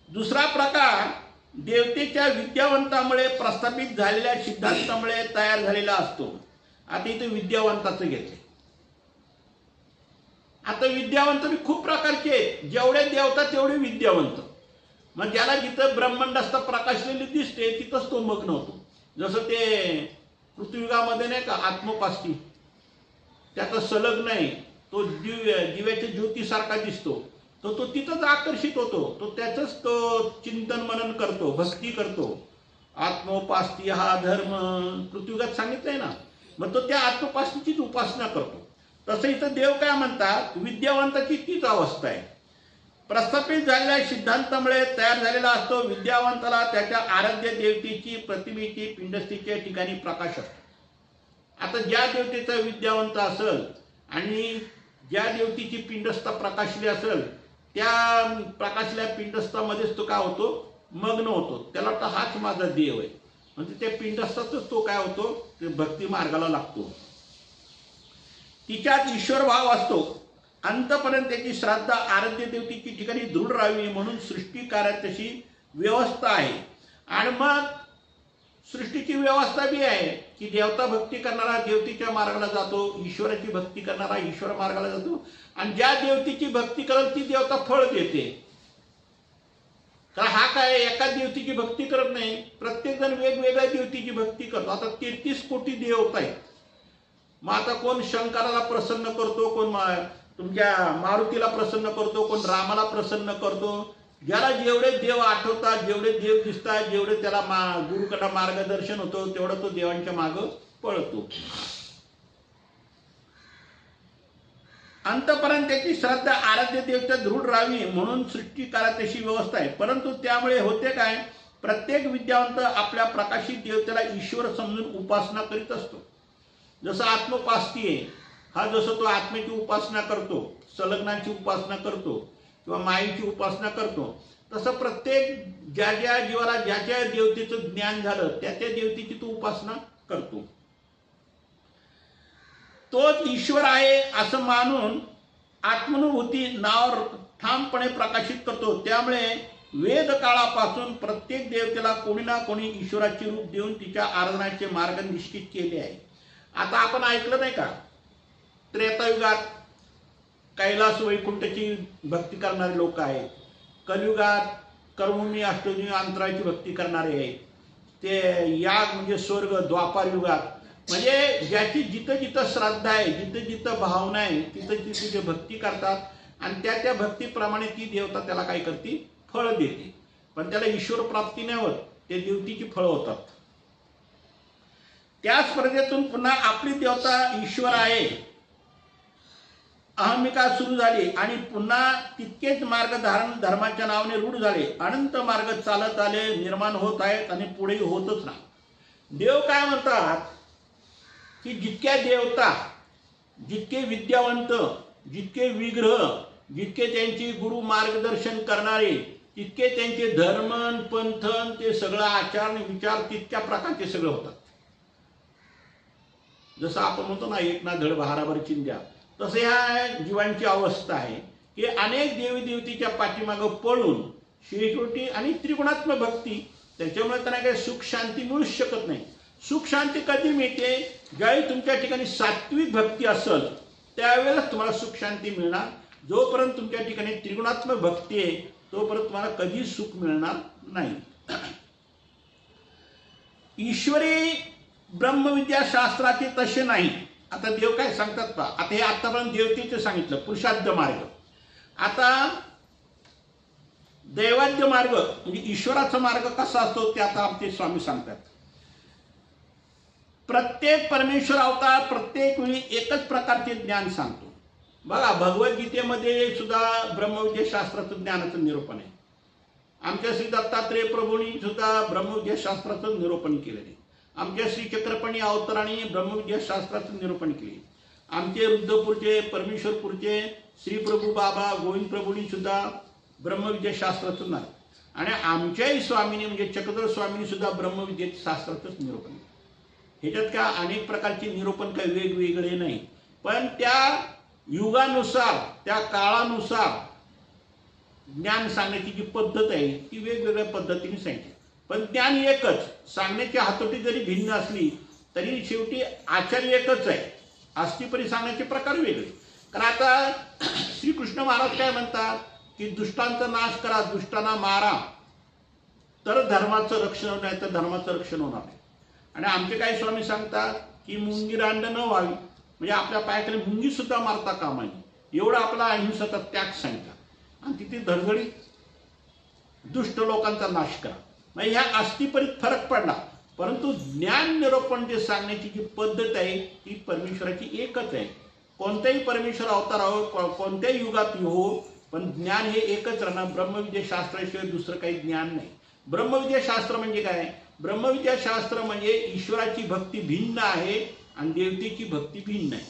दुसरा प्रकार देवतेच्या विद्यावंतामुळे प्रस्थापित झालेल्या सिद्धांतामुळे तयार झालेला असतो. आता इथे विद्यावंताचं घेतले. आता विद्यावंत बी खूप प्रकारचे आहेत. जेवढे देवता तेवढे विद्यावंत. मग ज्याला जिथं ब्रह्मांडास्थ प्रकाशलेली दिसते तिथंच तो मग्न होतो. जसं ते पृथ्वीगामध्ये नाही का आत्मोपास्ती, त्याचा सलग नाही, तो दिव्याच्या ज्योतीसारखा दिसतो, तो तिथंच आकर्षित होतो. तो त्याचंच तो चिंतन मनन करतो, भक्ती करतो. आत्मोपास्ती हा धर्म पृथ्वीगात सांगितलंय ना. मग तो त्या आत्मोपास्तीचीच उपासना करतो. तसं इथं देव काय म्हणतात, विद्यावंताची तीच अवस्था आहे. प्रस्थापित झालेल्या सिद्धांतामुळे तयार झालेला असतो. विद्यावंताला त्याच्या आराध्य देवतेची प्रतिमेची पिंडस्थीच्या ठिकाणी प्रकाश असतो. आता ज्या देवतेचा विद्यावंत असेल आणि ज्या देवतेची पिंडस्थ प्रकाशली असेल त्या प्रकाशल्या पिंडस्थामध्येच तो काय होतो, मग्न होतो. त्याला वाटतं हाच माझा देव आहे. म्हणजे त्या पिंडस्थातच तो काय होतो, ते भक्ती मार्गाला लागतो. तिच्यात ईश्वर भाव असतो. अंतपर्यंत त्याची श्रद्धा आराध्य देवतेची ठिकाणी दृढ राहावी म्हणून सृष्टी कार्यात तशी व्यवस्था आहे. आणि मग सृष्टीची व्यवस्था बी आहे की देवता भक्ती करणारा देवतेच्या मार्गाला जातो, ईश्वराची भक्ती करणारा ईश्वर मार्गाला जातो. आणि ज्या देवतेची भक्ती करेल ती देवता फळ देते. कारण हा काय एका देवतेची भक्ती करत नाही, प्रत्येक जण वेगवेगळ्या देवतेची भक्ती करतो. आता 33 कोटी देवता आहेत. मग आता कोण शंकराला प्रसन्न करतो, कोण तुमच्या मारुतीला प्रसन्न करतो, कोण रामाला प्रसन्न करतो. ज्याला जेवढे देव आठवतात, जेवढे देव दिसतात, जेवढे त्याला गुरुकडे मार्गदर्शन होतं तेवढं तो देवांच्या मागं पळतो. अंतपर्यंत त्याची श्रद्धा आराध्य देवता दृढ राहावी म्हणून सृष्टी कार्यात तशी व्यवस्था आहे. परंतु त्यामुळे होते काय, प्रत्येक विद्यावंत आपल्या प्रकाशित देवतेला ईश्वर समजून उपासना करीत असतो. जसं आत्मोपास्ती आहे, हा जसं तो आत्मेची उपासना करतो, संलग्नाची उपासना करतो किंवा मायेची उपासना करतो, तसं प्रत्येक ज्या ज्या जीवाला ज्या ज्या देवतेचं ज्ञान झालं त्या त्या देवतेची तो उपासना करतो. तोच ईश्वर आहे असं मानून आत्मानुभूती नावावर ठामपणे प्रकाशित करतो. त्यामुळे वेद काळापासून प्रत्येक देवतेला कोणी ना कोणी ईश्वराचे रूप देऊन तिच्या आराधनाचे मार्ग निश्चित केले आहे. आता आपण ऐकलं नाही का, त्रेतायुगात कैलास वैकुंठची भक्ती करणारे लोक आहेत, कलियुगात कर्मभूमी अष्टभूमी अंतराची भक्ती करणारे आहेत, ते याग म्हणजे स्वर्ग द्वापार युगात. म्हणजे ज्याची जिथं जिथं श्रद्धा आहे, जिथं जिथं भावना आहे, तिथं तिथे ते भक्ती करतात आणि त्या त्या भक्तीप्रमाणे ती देवता त्याला काय करते, फळ देते. पण त्याला ईश्वर प्राप्ती नाही होत, ते देवतेची फळं होतात. त्या स्पर्धेतून पुन्हा आपली देवता ईश्वर आहे अहमिका सुरू झाली आणि पुन्हा तितकेच मार्ग धर्माच्या नावाने रूढ झाले. अनंत मार्ग चालत आले, निर्माण होत आहेत आणि पुढे होतच नाही. देव काय म्हणतात की जितक्या देवता, जितके विद्यावंत, जितके विग्रह, जितके त्यांची गुरु मार्गदर्शन करणारे, तितके त्यांचे धर्मन पंथन ते सगळं आचार विचार तितक्या प्रकारचे सगळं होतात. जसं आपण म्हणतो ना, एक ना धड बहाराभर चिंध्या, तसं ह्या जीवांची अवस्था आहे की अनेक देवी देवतीच्या पाठीमागं पळून शेवटी आणि त्रिगुणात्मक भक्ती, त्याच्यामुळे त्यांना काही सुख शांती मिळूच शकत नाही. सुख शांती कधी मिळते, ज्यावेळी तुमच्या ठिकाणी सात्विक भक्ती असेल त्यावेळेस तुम्हाला सुख शांती मिळणार. जोपर्यंत तुमच्या ठिकाणी त्रिगुणात्मक भक्ती आहे तोपर्यंत तुम्हाला कधी सुख मिळणार नाही. ईश्वरी ब्रह्मविद्या शास्त्राचे तसे नाही. आता देव काय सांगतात पहा. आता हे आतापर्यंत देवतेचे सांगितलं पुरुषार्थ मार्ग. आता दैवाद्य मार्ग म्हणजे ईश्वराचा मार्ग कसा असतो ते आता आमचे स्वामी सांगतात. प्रत्येक परमेश्वर अवतार प्रत्येक वेळी एकच प्रकारचे ज्ञान सांगतो. बघा, भगवद्गीतेमध्ये सुद्धा ब्रह्मविद्या शास्त्राचं ज्ञानाचं निरूपण आहे. आमच्या श्री दत्तात्रेय प्रभूंनी सुद्धा ब्रह्मविद्या शास्त्राचं निरूपण केलेले. आमच्या श्री चक्रपाणी अवतारांनी ब्रह्मविद्या शास्त्राचं निरूपण केले. आमचे रुद्रपूरचे परमेश्वरपूरचे श्री प्रभू बाबा गोविंद प्रभूंनी सुद्धा ब्रह्मविद्या शास्त्राचं नाव, आणि आमच्याही स्वामींनी म्हणजे चक्रधर स्वामींनी सुद्धा ब्रह्मविद्या शास्त्राचंच निरूपण. ह्याच्यात का अनेक प्रकारचे निरूपण काही वेगवेगळे नाही, पण त्या युगानुसार त्या काळानुसार ज्ञान सांगण्याची जी पद्धत आहे ती वेगवेगळ्या पद्धतीने सांगते. पण ज्ञान एकच, सांगण्याची हातोटी जरी भिन्न असली तरी शेवटी आचार्य एकच आहे. अस्तिपरी सांगण्याचे प्रकार वेगळे. कारण आता श्रीकृष्ण महाराज काय म्हणतात की दुष्टांचा नाश करा, दुष्टांना मारा, तर धर्माचं रक्षण, नाही तर धर्माचं रक्षण होणार नाही. आणि आमचे काही स्वामी सांगतात की मुंगी रांड न व्हावी, म्हणजे आपल्या पायाखाली मुंगी सुद्धा मारता कामा नये, एवढा आपला अहिंसाचा त्याग सांगतात. आणि तिथे धडधडीत दुष्ट लोकांचा नाश करा. म्हणजे ह्या अस्तिपरीत फरक पडला, परंतु ज्ञान निरूपण जे सांगण्याची जी पद्धत आहे ती परमेश्वराची एकच आहे. कोणत्याही परमेश्वर अवतार हो, कोणत्याही युगात हो, पण ज्ञान हे एकच राहणार. ब्रह्मविद्या शास्त्राशिवाय दुसरं काही ज्ञान नाही. ब्रह्मविद्या शास्त्र म्हणजे काय? ब्रह्मविद्या शास्त्र म्हणजे ईश्वराची भक्ती भिन्न आहे आणि देवतेची भक्ती भिन्न आहे.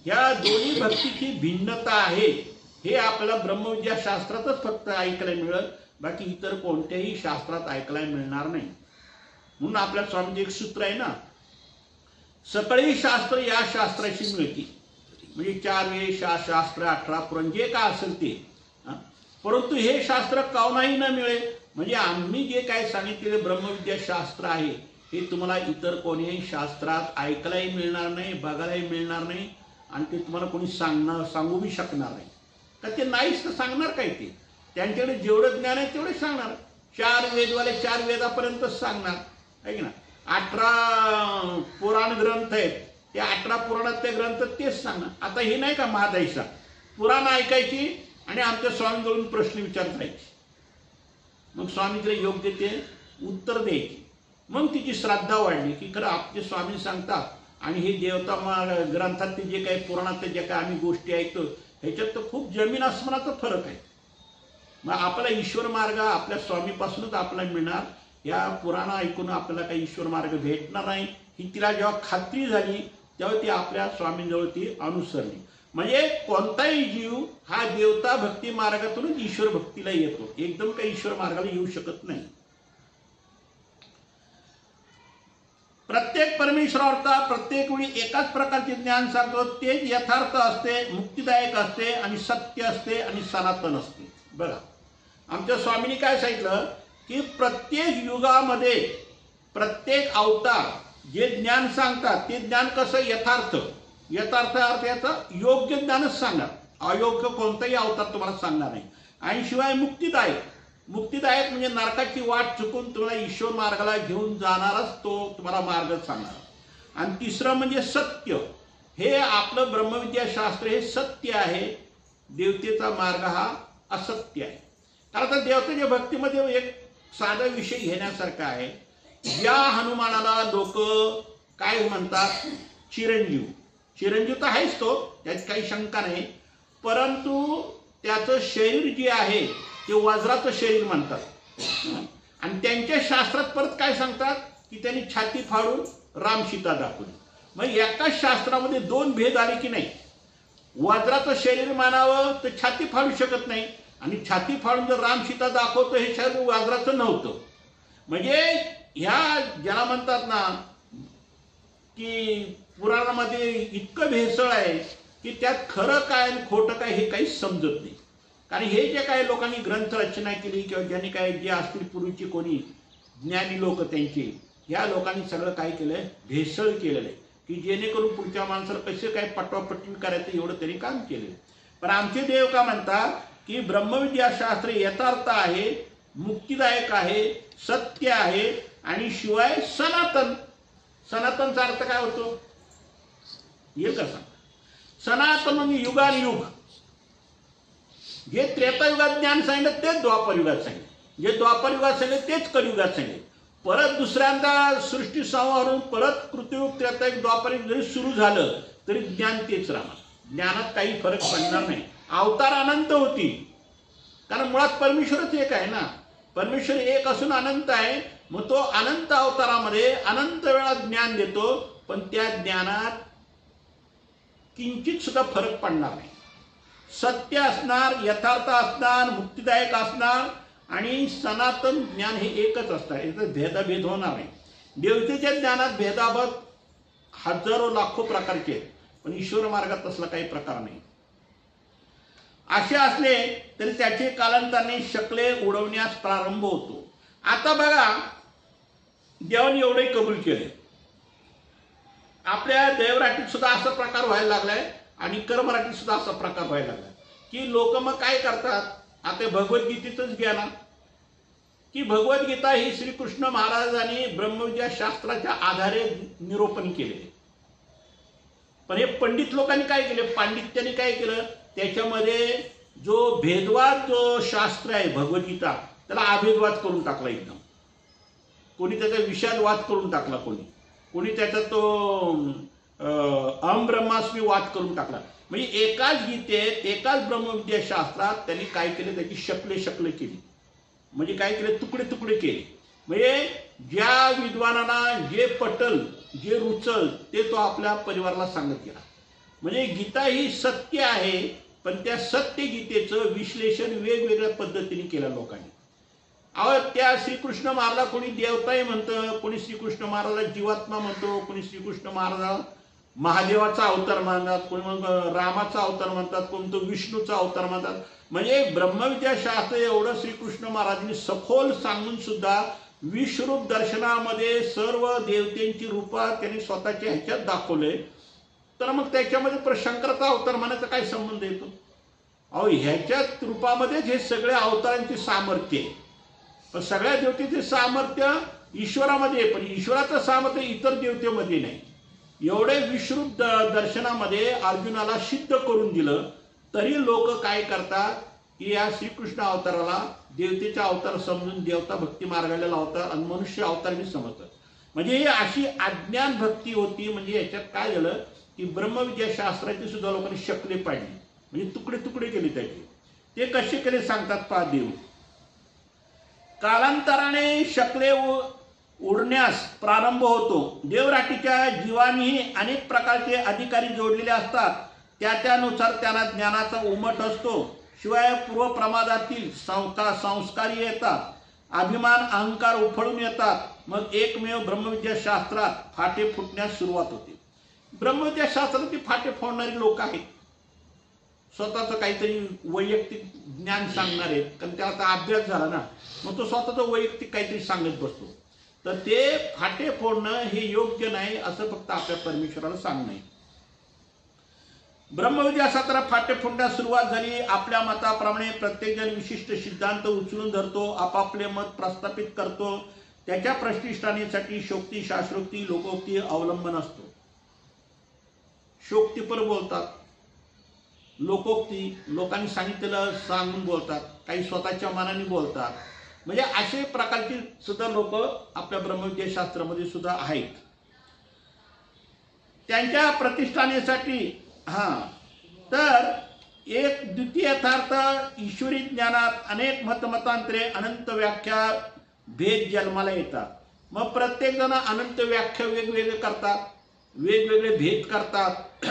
या दोन्ही भक्तीची भिन्नता आहे हे आपल्याला ब्रह्मविद्या शास्त्रातच फक्त ऐकायला मिळेल, बाकी इतर कोणत्याही शास्त्रात ऐकायला मिळणार नाही. म्हणून आपल्या स्वामींचे एक सूत्र आहे ना, सकळी शास्त्र या शास्त्राशी मिळते. म्हणजे 4 वेद शास्त्र 18 पुराण जे काय असेल ते. परंतु हे शास्त्र कावनाही न मिळे, म्हणजे आम्ही जे काय सांगितलेले ब्रह्मविद्या शास्त्र आहे हे तुम्हाला इतर कोणीही शास्त्रात ऐकायलाही मिळणार नाही, बघायलाही मिळणार नाही, आणि ते तुम्हाला कोणी सांगू बी शकणार नाही. तर ते नाहीच तर सांगणार काय? ते त्यांच्याकडे जेवढं ज्ञान आहे तेवढे सांगणार. 4 वेदवाले 4 वेदापर्यंतच सांगणार आहे की ना. 18 पुराण ग्रंथ आहेत, ते 18 पुराणात ते ग्रंथ तेच सांगणार. आता हे नाही का महादाईसा पुराण ऐकायची आणि आमच्या स्वामींकडून प्रश्न विचारायचे, मग स्वामीकडे योग्य ते उत्तर द्यायचे. मग तिची श्रद्धा वाढली की खरं आपले स्वामी सांगतात आणि हे देवता ग्रंथात ते जे काही पुराणात जे काही आम्ही गोष्टी ऐकतो ह्याच्यात तर खूप जमीन आसमानाचा फरक आहे. मग आपला ईश्वर मार्ग आपल्या स्वामीपासूनच आपल्याला मिळणार. या पुराण ऐकून आपल्याला काही ईश्वर मार्ग भेटणार नाही. ही तिला जेव्हा खात्री झाली तेव्हा ती आपल्या स्वामींजवळ ती अनुसरली. म्हणजे कोणताही जीव हा देवता भक्ती मार्गातूनच ईश्वर भक्तीला येतो, एकदम काही ईश्वर मार्गाला येऊ शकत नाही. प्रत्येक परमेश्वरावरता प्रत्येक वेळी एकाच प्रकारचे ज्ञान सांगतो, तेच यथार्थ असते, मुक्तिदायक असते आणि सत्य असते आणि सनातन असते. बघा, आमच्या स्वामींनी काय सांगितलं की प्रत्येक युगामध्ये प्रत्येक अवतार जे ज्ञान सांगतात ते ज्ञान कसं यथार्थ अर्थ याचा योग्य ज्ञानच सांगणार, अयोग्य कोणताही अवतार तुम्हाला सांगणार नाही. आणि शिवाय मुक्तिदायक म्हणजे नरकाची वाट चुकून तुम्हाला ईश्वर मार्गाला घेऊन जाणारच तो तुम्हाला मार्ग सांगणार. आणि तिसरं म्हणजे सत्य. हे आपलं ब्रह्मविद्या शास्त्र हे सत्य आहे, देवतेचा मार्ग हा असत्य आहे. कारण आता देवतेच्या भक्तीमध्ये एक साधा विषय घेण्यासारखा आहे. या हनुमानाला लोक काय म्हणतात, चिरंजीव तर आहेच तो, त्यात काही शंका नाही. परंतु त्याचं शरीर जे आहे ते वज्राचं शरीर म्हणतात. आणि त्यांच्या शास्त्रात परत काय सांगतात की त्यांनी छाती फाडून राम सीता दाखवली. मग एकाच शास्त्रामध्ये दोन भेद आले की नाही. वज्राचं शरीर मानावं तर छाती फाडू शकत नाही, आणि छाती फाडून जर राम सीता दाखवतो हे शरीर वज्राचं नव्हतं. म्हणजे ह्या ज्याला म्हणतात ना की पुराणामध्ये इतकं भेसळ आहे की त्यात खरं काय आणि खोटं काय हे काही समजत नाही. कारण हे जे काही लोकांनी ग्रंथ रचना केली किंवा ज्यांनी काय जे असतील पूर्वीची कोणी ज्ञानी लोक त्यांचे, ह्या लोकांनी सगळं काय केलंय, भेसळ केलेलं आहे की जेणेकरून पुढच्या माणसाला कसे काय पटवापट्टी करायचं एवढं तरी काम केलं. पण आमचे देव का म्हणतात की ब्रह्मविद्या शास्त्र यथार्थ आहे, मुक्तिदायक आहे, सत्य आहे आणि शिवाय सनातन. सनातनचा अर्थ काय होतो येईल का सांग. सनातन म्हणजे युगानुयुग. जे त्रेतायुगात ज्ञान सांगितलं तेच द्वापर युगात सांगितलं, जे द्वापर युगात सांगितलं तेच कलियुगात सांगितलं. परत दुसऱ्यांदा सृष्टी संहारून परत कृतयुग त्रेतायुग द्वापरयुग जरी सुरू झालं तरी ज्ञान तेच राहणार. ज्ञानात काही फरक पडणार नाही. अवतार अनंत होती, कारण मुळात परमेश्वरच एक आहे ना. परमेश्वर एक असून अनंत आहे. मग तो अनंत अवतारामध्ये अनंत वेळा ज्ञान देतो, पण त्या ज्ञानात किंचित सुद्धा फरक पडणार नाही. सत्य असणार, यथार्थ असणार, मुक्तिदायक असणार आणि सनातन ज्ञान हे एकच असतं. याचा भेदाभेद होणार नाही. देवतेच्या ज्ञानात भेदाभेद हजारो लाखो प्रकारचे आहेत, पण ईश्वर मार्गात तसला काही प्रकार नाही. असे असले तरी त्याचे कालांतराने शकले उडवण्यास प्रारंभ होतो. आता बघा, देवाने एवढे कबूल केले. आपल्या देवराटीत सुद्धा असा प्रकार व्हायला लागलाय आणि कर्मराटीत सुद्धा असा प्रकार व्हायला लागलाय की लोक मग काय करतात. आता भगवद्गीतेतच घ्या ना, की भगवद्गीता ही श्रीकृष्ण महाराजांनी ब्रह्मविद्या शास्त्राच्या आधारे निरूपण केले. पण हे पंडित लोकांनी काय केले, पांडित्याने काय केलं, त्याच्यामध्ये जो भेदवाद जो शास्त्र आहे भगवद्गीता त्याला अभेदवाद करून टाकला एकदम. कोणी त्याचा विषादवाद करून टाकला, कोणी त्याचा तो अहम ब्रह्मास्मी वाद करून टाकला. म्हणजे एकाच गीतेत एकाच ब्रह्मविद्या शास्त्रात त्यांनी काय केले, त्याची शकले केली. म्हणजे काय केले, तुकडे केले. म्हणजे ज्या विद्वानांना जे पटल जे रुचल ते तो आपल्या परिवाराला सांगत गेला. म्हणजे गीता ही सत्य आहे, पण त्या सत्य गीतेचं विश्लेषण वेगवेगळ्या पद्धतीने केलं लोकांनी. अहो, त्या श्रीकृष्ण महाराजला कोणी देवताही म्हणतं, कोणी श्रीकृष्ण महाराजला जीवात्मा म्हणतो, कोणी श्रीकृष्ण महाराज महादेवाचा अवतार म्हणतात, कोणी मग रामाचा अवतार म्हणतात, कोणी तो विष्णूचा अवतार म्हणतात. म्हणजे ब्रह्मविद्या शास्त्र एवढं श्रीकृष्ण महाराजांनी सखोल सांगून सुद्धा विश्वरूप दर्शनामध्ये सर्व देवतेंची रूपा त्यांनी स्वतःच्या ह्याच्यात दाखवले. तर मग त्याच्यामध्ये शंकराचा अवतार म्हणायचा काय संबंध येतो. अहो, ह्याच्यात रूपामध्येच हे सगळ्या अवतारांची सामर्थ्य आहे. पण सगळ्या देवतेचे सामर्थ्य ईश्वरामध्ये आहे, पण ईश्वराचं सामर्थ्य इतर देवतेमध्ये नाही. एवढे विश्वरूप दर्शनामध्ये अर्जुनाला सिद्ध करून दिलं, तरी लोक काय करतात की या श्रीकृष्ण अवताराला देवतेचा अवतार समजून देवता भक्ती मार्गाला लावतात आणि मनुष्य अवतार मी समजतात. म्हणजे ही अशी अज्ञान भक्ती होती. म्हणजे याच्यात काय झालं की ब्रह्मविद्या शास्त्राची सुद्धा लोकांनी शकले पाडली, म्हणजे तुकडे केले त्याचे. ते कसे केले सांगतात पहा देव. कालांतराने शकले उडण्यास प्रारंभ होतो. देवराटीच्या जीवांनीही अनेक प्रकारचे अधिकारी जोडलेले असतात. त्यानुसार त्यांना ज्ञानाचा उमट असतो. शिवाय पूर्वप्रमादातील संस्कारी येतात, अभिमान अहंकार उफळून येतात. मग एकमेव ब्रह्मविद्या शास्त्रात फाटे फुटण्यास सुरुवात होते. ब्रह्मविद्या शास्त्रात ती फाटे फोडणारी लोक आहेत. स्वतःचं काहीतरी वैयक्तिक ज्ञान सांगणार आहेत, कारण त्याला आता अभ्यास झाला ना, मग तो स्वतःचं वैयक्तिक काहीतरी सांगत बसतो. तर ते फाटे फोडणं हे योग्य नाही असं फक्त आपल्या परमेश्वराला सांगणं. ब्रह्मविद्या असा तर फाटे फोडण्यास सुरुवात झाली. आपल्या मताप्रमाणे प्रत्येकजण विशिष्ट सिद्धांत उचलून धरतो, आपापले मत प्रस्थापित करतो. त्याच्या प्रतिष्ठानेसाठी शोक्ती, शास्त्रोक्ती, लोकोक्ती अवलंबन असतो. शोक्तीपर बोलतात, लोकोक्ती लोकांनी सांगितलेलं सांगून बोलतात, काही स्वतःच्या मनाने बोलतात. म्हणजे असे प्रकारची सुद्धा लोक आपल्या ब्रह्मविद्या शास्त्रामध्ये सुद्धा आहेत. त्यांच्या प्रतिष्ठानेसाठी तर एक द्वितीय यथार्थ ईश्वरी ज्ञानात अनेक मतमतांतरे, अनंत व्याख्या, भेद जन्माला येतात. मग प्रत्येक जण अनंत व्याख्या वेगवेगळे करतात, वेगवेगळे भेद करतात.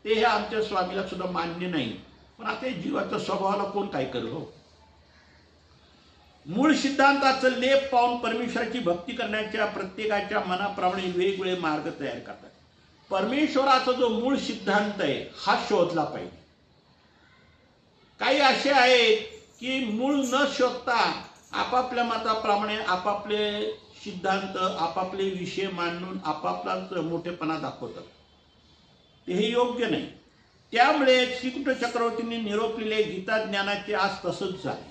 ते हे आमच्या स्वामीला सुद्धा मान्य नाही. पण आता जीवाच्या स्वभावाला कोण काय करू. मूळ सिद्धांताचं लेप पाहून परमेश्वराची भक्ती करण्याच्या प्रत्येकाच्या मनाप्रमाणे वेगवेगळे मार्ग तयार करतात. परमेश्वराचा जो मूळ सिद्धांत आहे हा शोधला पाहिजे. काही असे आहेत की मूळ न शोधता आपापल्या मताप्रमाणे आपापले सिद्धांत, आपापले विषय मांडून आपापला मोठेपणा दाखवतात. हे योग्य नाही. त्यामुळे श्रीकृष्ण चक्रवर्तींनी निरोप लिहिले, गीता ज्ञानाचे आज तसंच झाले.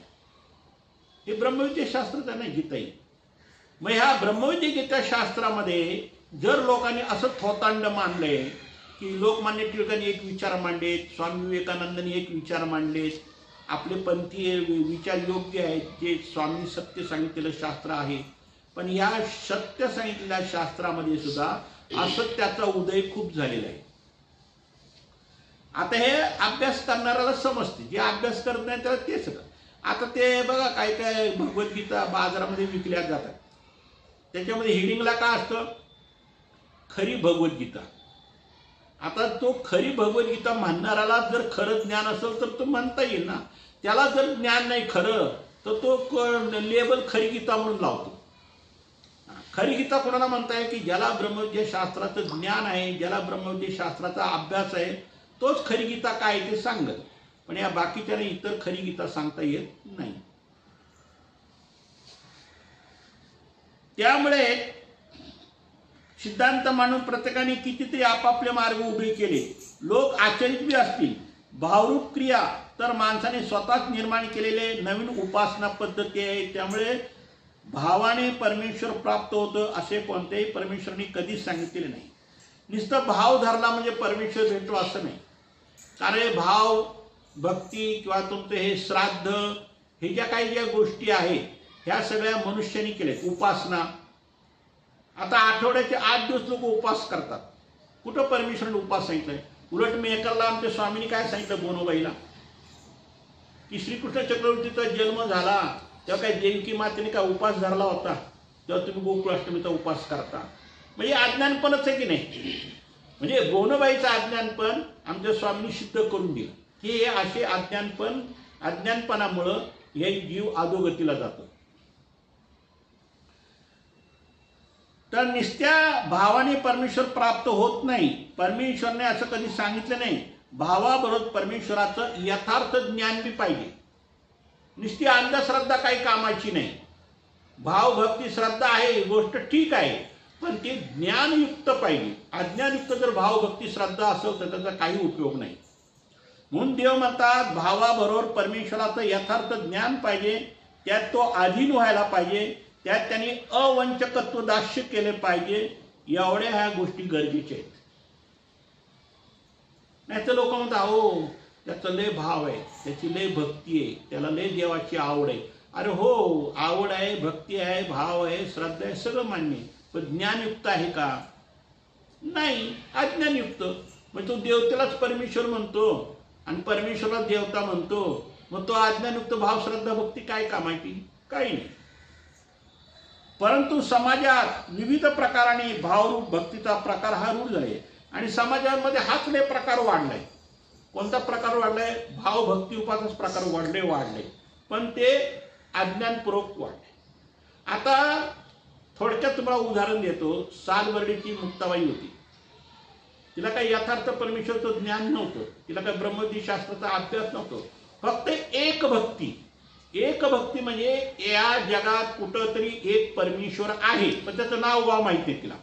हे ब्रह्मविद्या शास्त्र त्यांना गीता येईल. मग ह्या ब्रह्मविद्या गीता शास्त्रामध्ये जर लोकांनी असं थोतांड मानलंय की लोकमान्य टिळकांनी एक विचार मांडलेत, स्वामी विवेकानंदांनी एक विचार मांडलेत, आपले पंथीय विचार योग्य आहेत, जे स्वामी सत्य सांगितलेलं शास्त्र आहे. पण या सत्य सांगितलेल्या शास्त्रामध्ये सुद्धा असत्याचा उदय खूप झालेला आहे. आता हे अभ्यास करणाऱ्याला समजते, जे अभ्यास करत नाही त्याला तेच. आता ते बघा काय काय भगवद्गीता बाजारामध्ये विकल्या जातात, त्याच्यामध्ये हिडिंगला काय असतं, खरी भगवद्गीता. आता तो खरी भगवद्गीता म्हणणाऱ्याला जर खरं ज्ञान असेल तर तो म्हणता येईल ना. त्याला जर ज्ञान नाही खरं तर तो लेबल खरी गीता म्हणून लावतो. खरी गीता कोणाला म्हणताय की ज्याला ब्रह्मविद्या शास्त्राचं ज्ञान आहे, ज्याला ब्रह्मविद्या शास्त्राचा अभ्यास आहे, तोच खरी गीता काय ते सांगत. पण या बाकीच्याने इतर खरी गीता सांगता येत नाही. त्यामुळे सिद्धांत मानून प्रत्येकाने कितीतरी आपापले मार्ग उभे केले. लोक आचरित बी असतील. भावरूप क्रिया तर माणसाने स्वतःच निर्माण केलेले नवीन उपासना पद्धती आहे. त्यामुळे भावाने परमेश्वर प्राप्त होतं असे कोणत्याही परमेश्वराने कधीच सांगितलेले नाही. नुसतं भाव धरला म्हणजे परमेश्वर भेटतो असं नाही. कारण भाव, भक्ती किंवा तुमचं हे श्राद्ध, हे ज्या गोष्टी आहेत ह्या सगळ्या मनुष्याने केल्यात. उपासना, आता आठवड्याचे 8 दिवस लोक उपवास करतात. कुठं परमेश्वराने उपवास सांगितलंय? उलट मेकरला आमच्या स्वामींनी काय सांगितलं बोनोबाईला, की श्रीकृष्ण चक्रवर्तीचा जन्म झाला तेव्हा काय देवकी मातेने काय उपवास धरला होता, तेव्हा तुम्ही गोकुळाष्टमीचा उपवास करता. म्हणजे अज्ञानपणच आहे की नाही. म्हणजे बोनोबाईचं अज्ञानपण आमच्या स्वामींनी सिद्ध करून दिलं की हे असे अज्ञानपणामुळं हे जीव अधोगतीला जातो. तर नुसत्या भावाने परमेश्वर प्राप्त होत नाही. परमेश्वरने असं कधी सांगितलं नाही. भावाबरोबर परमेश्वराचं यथार्थ ज्ञान बी पाहिजे. नुसती अंधश्रद्धा काही कामाची नाही. भाव, भक्ती, श्रद्धा आहे ही गोष्ट ठीक आहे, पण ते ज्ञानयुक्त पाहिजे. अज्ञानयुक्त जर भाव, भक्ती, श्रद्धा असेल तर त्याचा काही उपयोग नाही. म्हणून देव म्हणतात भावाबरोबर परमेश्वराचं यथार्थ ज्ञान पाहिजे. त्यात तो अधीन व्हायला पाहिजे. त्यात त्यांनी अवंचकत्व दास्य केले पाहिजे. एवढ्या ह्या गोष्टी गरजेच्या आहेत. नाही तर लोक म्हणतात हो त्याचं लय भाव आहे, त्याची लय भक्ती आहे, त्याला लय देवाची आवड आहे. अरे हो, आवड आहे, भक्ती आहे, भाव आहे, श्रद्धा आहे, सगळं मान्य आहे. पण ज्ञानयुक्त आहे का? नाही, अज्ञानयुक्त. मग तो देवतेलाच परमेश्वर म्हणतो आणि परमेश्वराला देवता म्हणतो. मग तो अज्ञानयुक्त भाव, श्रद्धा, भक्ती काय कामाची? काही नाही. परंतु समाजात विविध प्रकाराने भावरूप भक्तीचा प्रकार हा रूढ झाले आणि समाजामध्ये हाच लय प्रकार वाढलाय. कोणता प्रकार वाढलाय? भाव, भक्ती, उपासनाच प्रकार वाढले, पण ते अज्ञानपूर्वक वाढले. आता थोडक्यात तुम्हाला उदाहरण देतो. सालबर्डीची मुक्ताबाई होती. तिला काही यथार्थ परमेश्वराचं ज्ञान नव्हतं, तिला काही ब्रह्मविद्याशास्त्राचा अभ्यास नव्हतो. फक्त एक भक्ती, एक भक्ती म्हणजे या जगात कुठंतरी एक परमेश्वर आहे, पण त्याचं नाव गाव माहिती आहे तिला.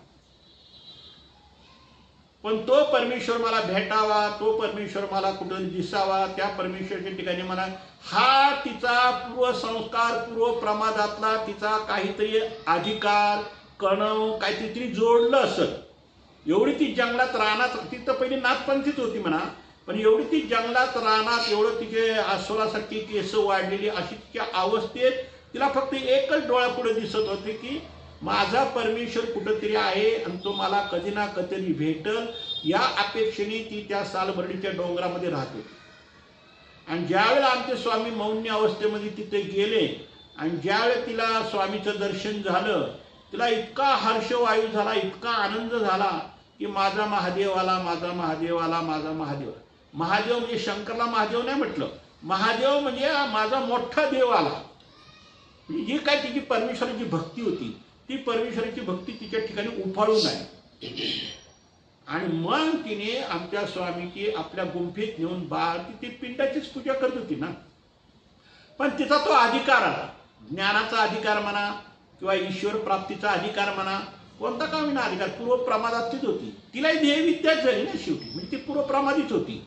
पण तो परमेश्वर मला भेटावा, तो परमेश्वर मला कुठं दिसावा, त्या परमेश्वराच्या ठिकाणी मला, हा तिचा पूर्वसंस्कार, पूर्व प्रमादातला तिचा काहीतरी अधिकार कणव काहीतरी जोडलं असत. एवढी ती जंगलात रानात, ती तर पहिली नाथपंथीच होती म्हणा, पण एवढी ती जंगलात रानात, एवढं तिचे अस्वलासारखी केस वाढलेली अशी तिच्या अवस्थेत तिला फक्त एकच डोळ्यापुढे दिसत होते की माझा परमेश्वर कुठंतरी आहे आणि तो मला कधी ना कधीतरी भेटल, या अपेक्षेने ती त्या सालबर्डीच्या डोंगरामध्ये राहत होती. आणि ज्यावेळेला आमचे स्वामी मौन्य अवस्थेमध्ये तिथे गेले आणि ज्यावेळेला तिला स्वामीचं दर्शन झालं, तिला इतका हर्षवायू झाला, इतका आनंद झाला की माझा महादेव आला, माझा महादेव आला, माझा महादेव. महादेव म्हणजे शंकरला महादेव नाही म्हटलं, महादेव म्हणजे माझा मोठा देव आला. जी काय तिची परमेश्वराची भक्ती होती, ती परमेश्वराची भक्ती तिच्या ठिकाणी उफाळून आहे. आणि मग तिने आमच्या स्वामीची आपल्या गुंफेत नेऊन ती पिंडाचीच पूजा करत होती ना, पण तिचा तो अधिकार आला, ज्ञानाचा अधिकार म्हणा किंवा ईश्वर प्राप्तीचा अधिकार म्हणा, कोणता का विना अधिकार, पूर्व प्रमादातीच होती. तिलाही ध्येयविद्याच झाली ना शेवटी, म्हणजे ती पूर्व प्रमादीच होती.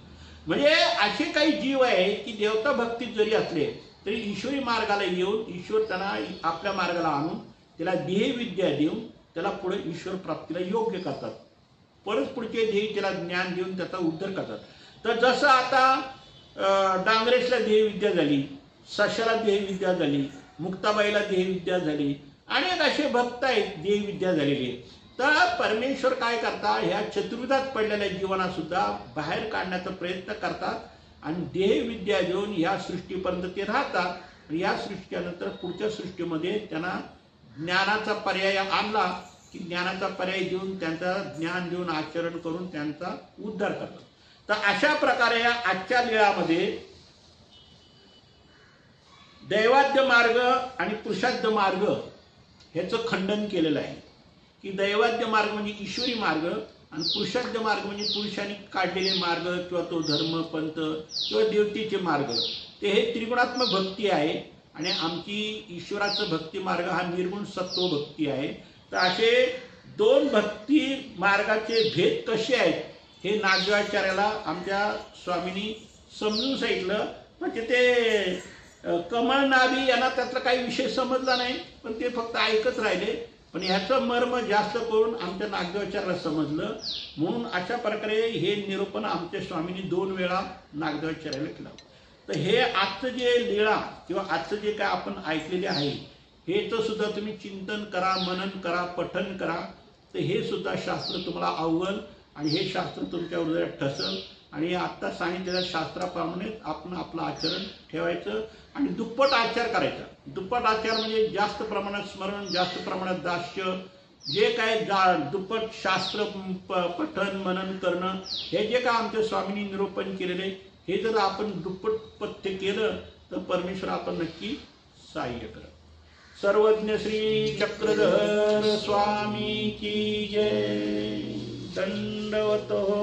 म्हणजे असे काही जीव आहे की देवता भक्तीत जरी असले तरी ईश्वरी मार्गाला येऊन ईश्वर त्यांना आपल्या मार्गाला आणून त्याला ध्येयविद्या देऊन त्याला पुढे ईश्वर प्राप्तीला योग्य करतात. परत पुढचे ध्येय त्याला ज्ञान देऊन त्याचा उद्धार करतात. तर जसं आता डांगरेशला ध्येयविद्या झाली, सशाला ध्येयविद्या झाली, मुक्ताबाईला ध्येयविद्या झाली, अनेक असे भक्त आहेत ध्येयविद्या झालेले. तर परमेश्वर काय करतात, ह्या चतुर्विधात पडलेल्या जीवांना सुद्धा बाहेर काढण्याचा प्रयत्न करतात आणि ध्येयविद्या देऊन या सृष्टीपर्यंत ते राहतात. आणि या सृष्टीनंतर पुढच्या सृष्टीमध्ये त्यांना ज्ञानाचा पर्याय आणला की ज्ञानाचा पर्याय देऊन त्यांचा ज्ञान देऊन आचरण करून त्यांचा उद्धार करतात. तर अशा प्रकारे आजच्या लीळामध्ये दैवाद्य मार्ग आणि पुरुषाद्य मार्ग ह्याचं खंडन केलेलं आहे की दैवाद्य मार्ग म्हणजे ईश्वरी मार्ग आणि पुरुषाद्य मार्ग म्हणजे पुरुषांनी काढलेले मार्ग किंवा तो धर्म पंथ किंवा देवतेचे मार्ग, ते हे त्रिगुणात्मक भक्ती आहे. आणि आमची ईश्वराचं भक्ती मार्ग हा निर्गुण सत्व भक्ती आहे. तर असे दोन भक्ती मार्गाचे भेद कसे आहेत हे नागदेवाचार्याला आमच्या स्वामींनी समजून सांगितलं. म्हणजे ते कमळनाभी यांना त्यातला काही विषय समजला नाही, पण ते फक्त ऐकत राहिले. पण ह्याचं मर्म जास्त करून आमच्या नागदेवाचार्याला समजलं. म्हणून अशा प्रकारे हे निरूपण आमच्या स्वामींनी 2 वेळा नागदेवाचार्याला केलं. तर हे आजचं जे लीळा किंवा आजचं जे काय आपण ऐकलेले आहे हेचं सुद्धा तुम्ही चिंतन करा, मनन करा, पठन करा. तर हे सुद्धा शास्त्र तुम्हाला अवगल आणि हे शास्त्र तुमच्या हृदयात ठसल. आणि आत्ता सांगितलेल्या शास्त्राप्रमाणे आपण आपलं आचरण ठेवायचं आणि दुप्पट आचार करायचा. दुप्पट आचार म्हणजे जास्त प्रमाणात स्मरण, जास्त प्रमाणात दास्य, जे काय दुप्पट शास्त्र पठन मनन करणं, हे जे काय आमच्या स्वामींनी निरूपण केलेले हे जर आपण दुप्पट पथ्य केलं तर परमेश्वर आपण नक्की सहाय्य करेल. सर्वज्ञ श्री चक्रधर स्वामी की जय. दंडवत हो.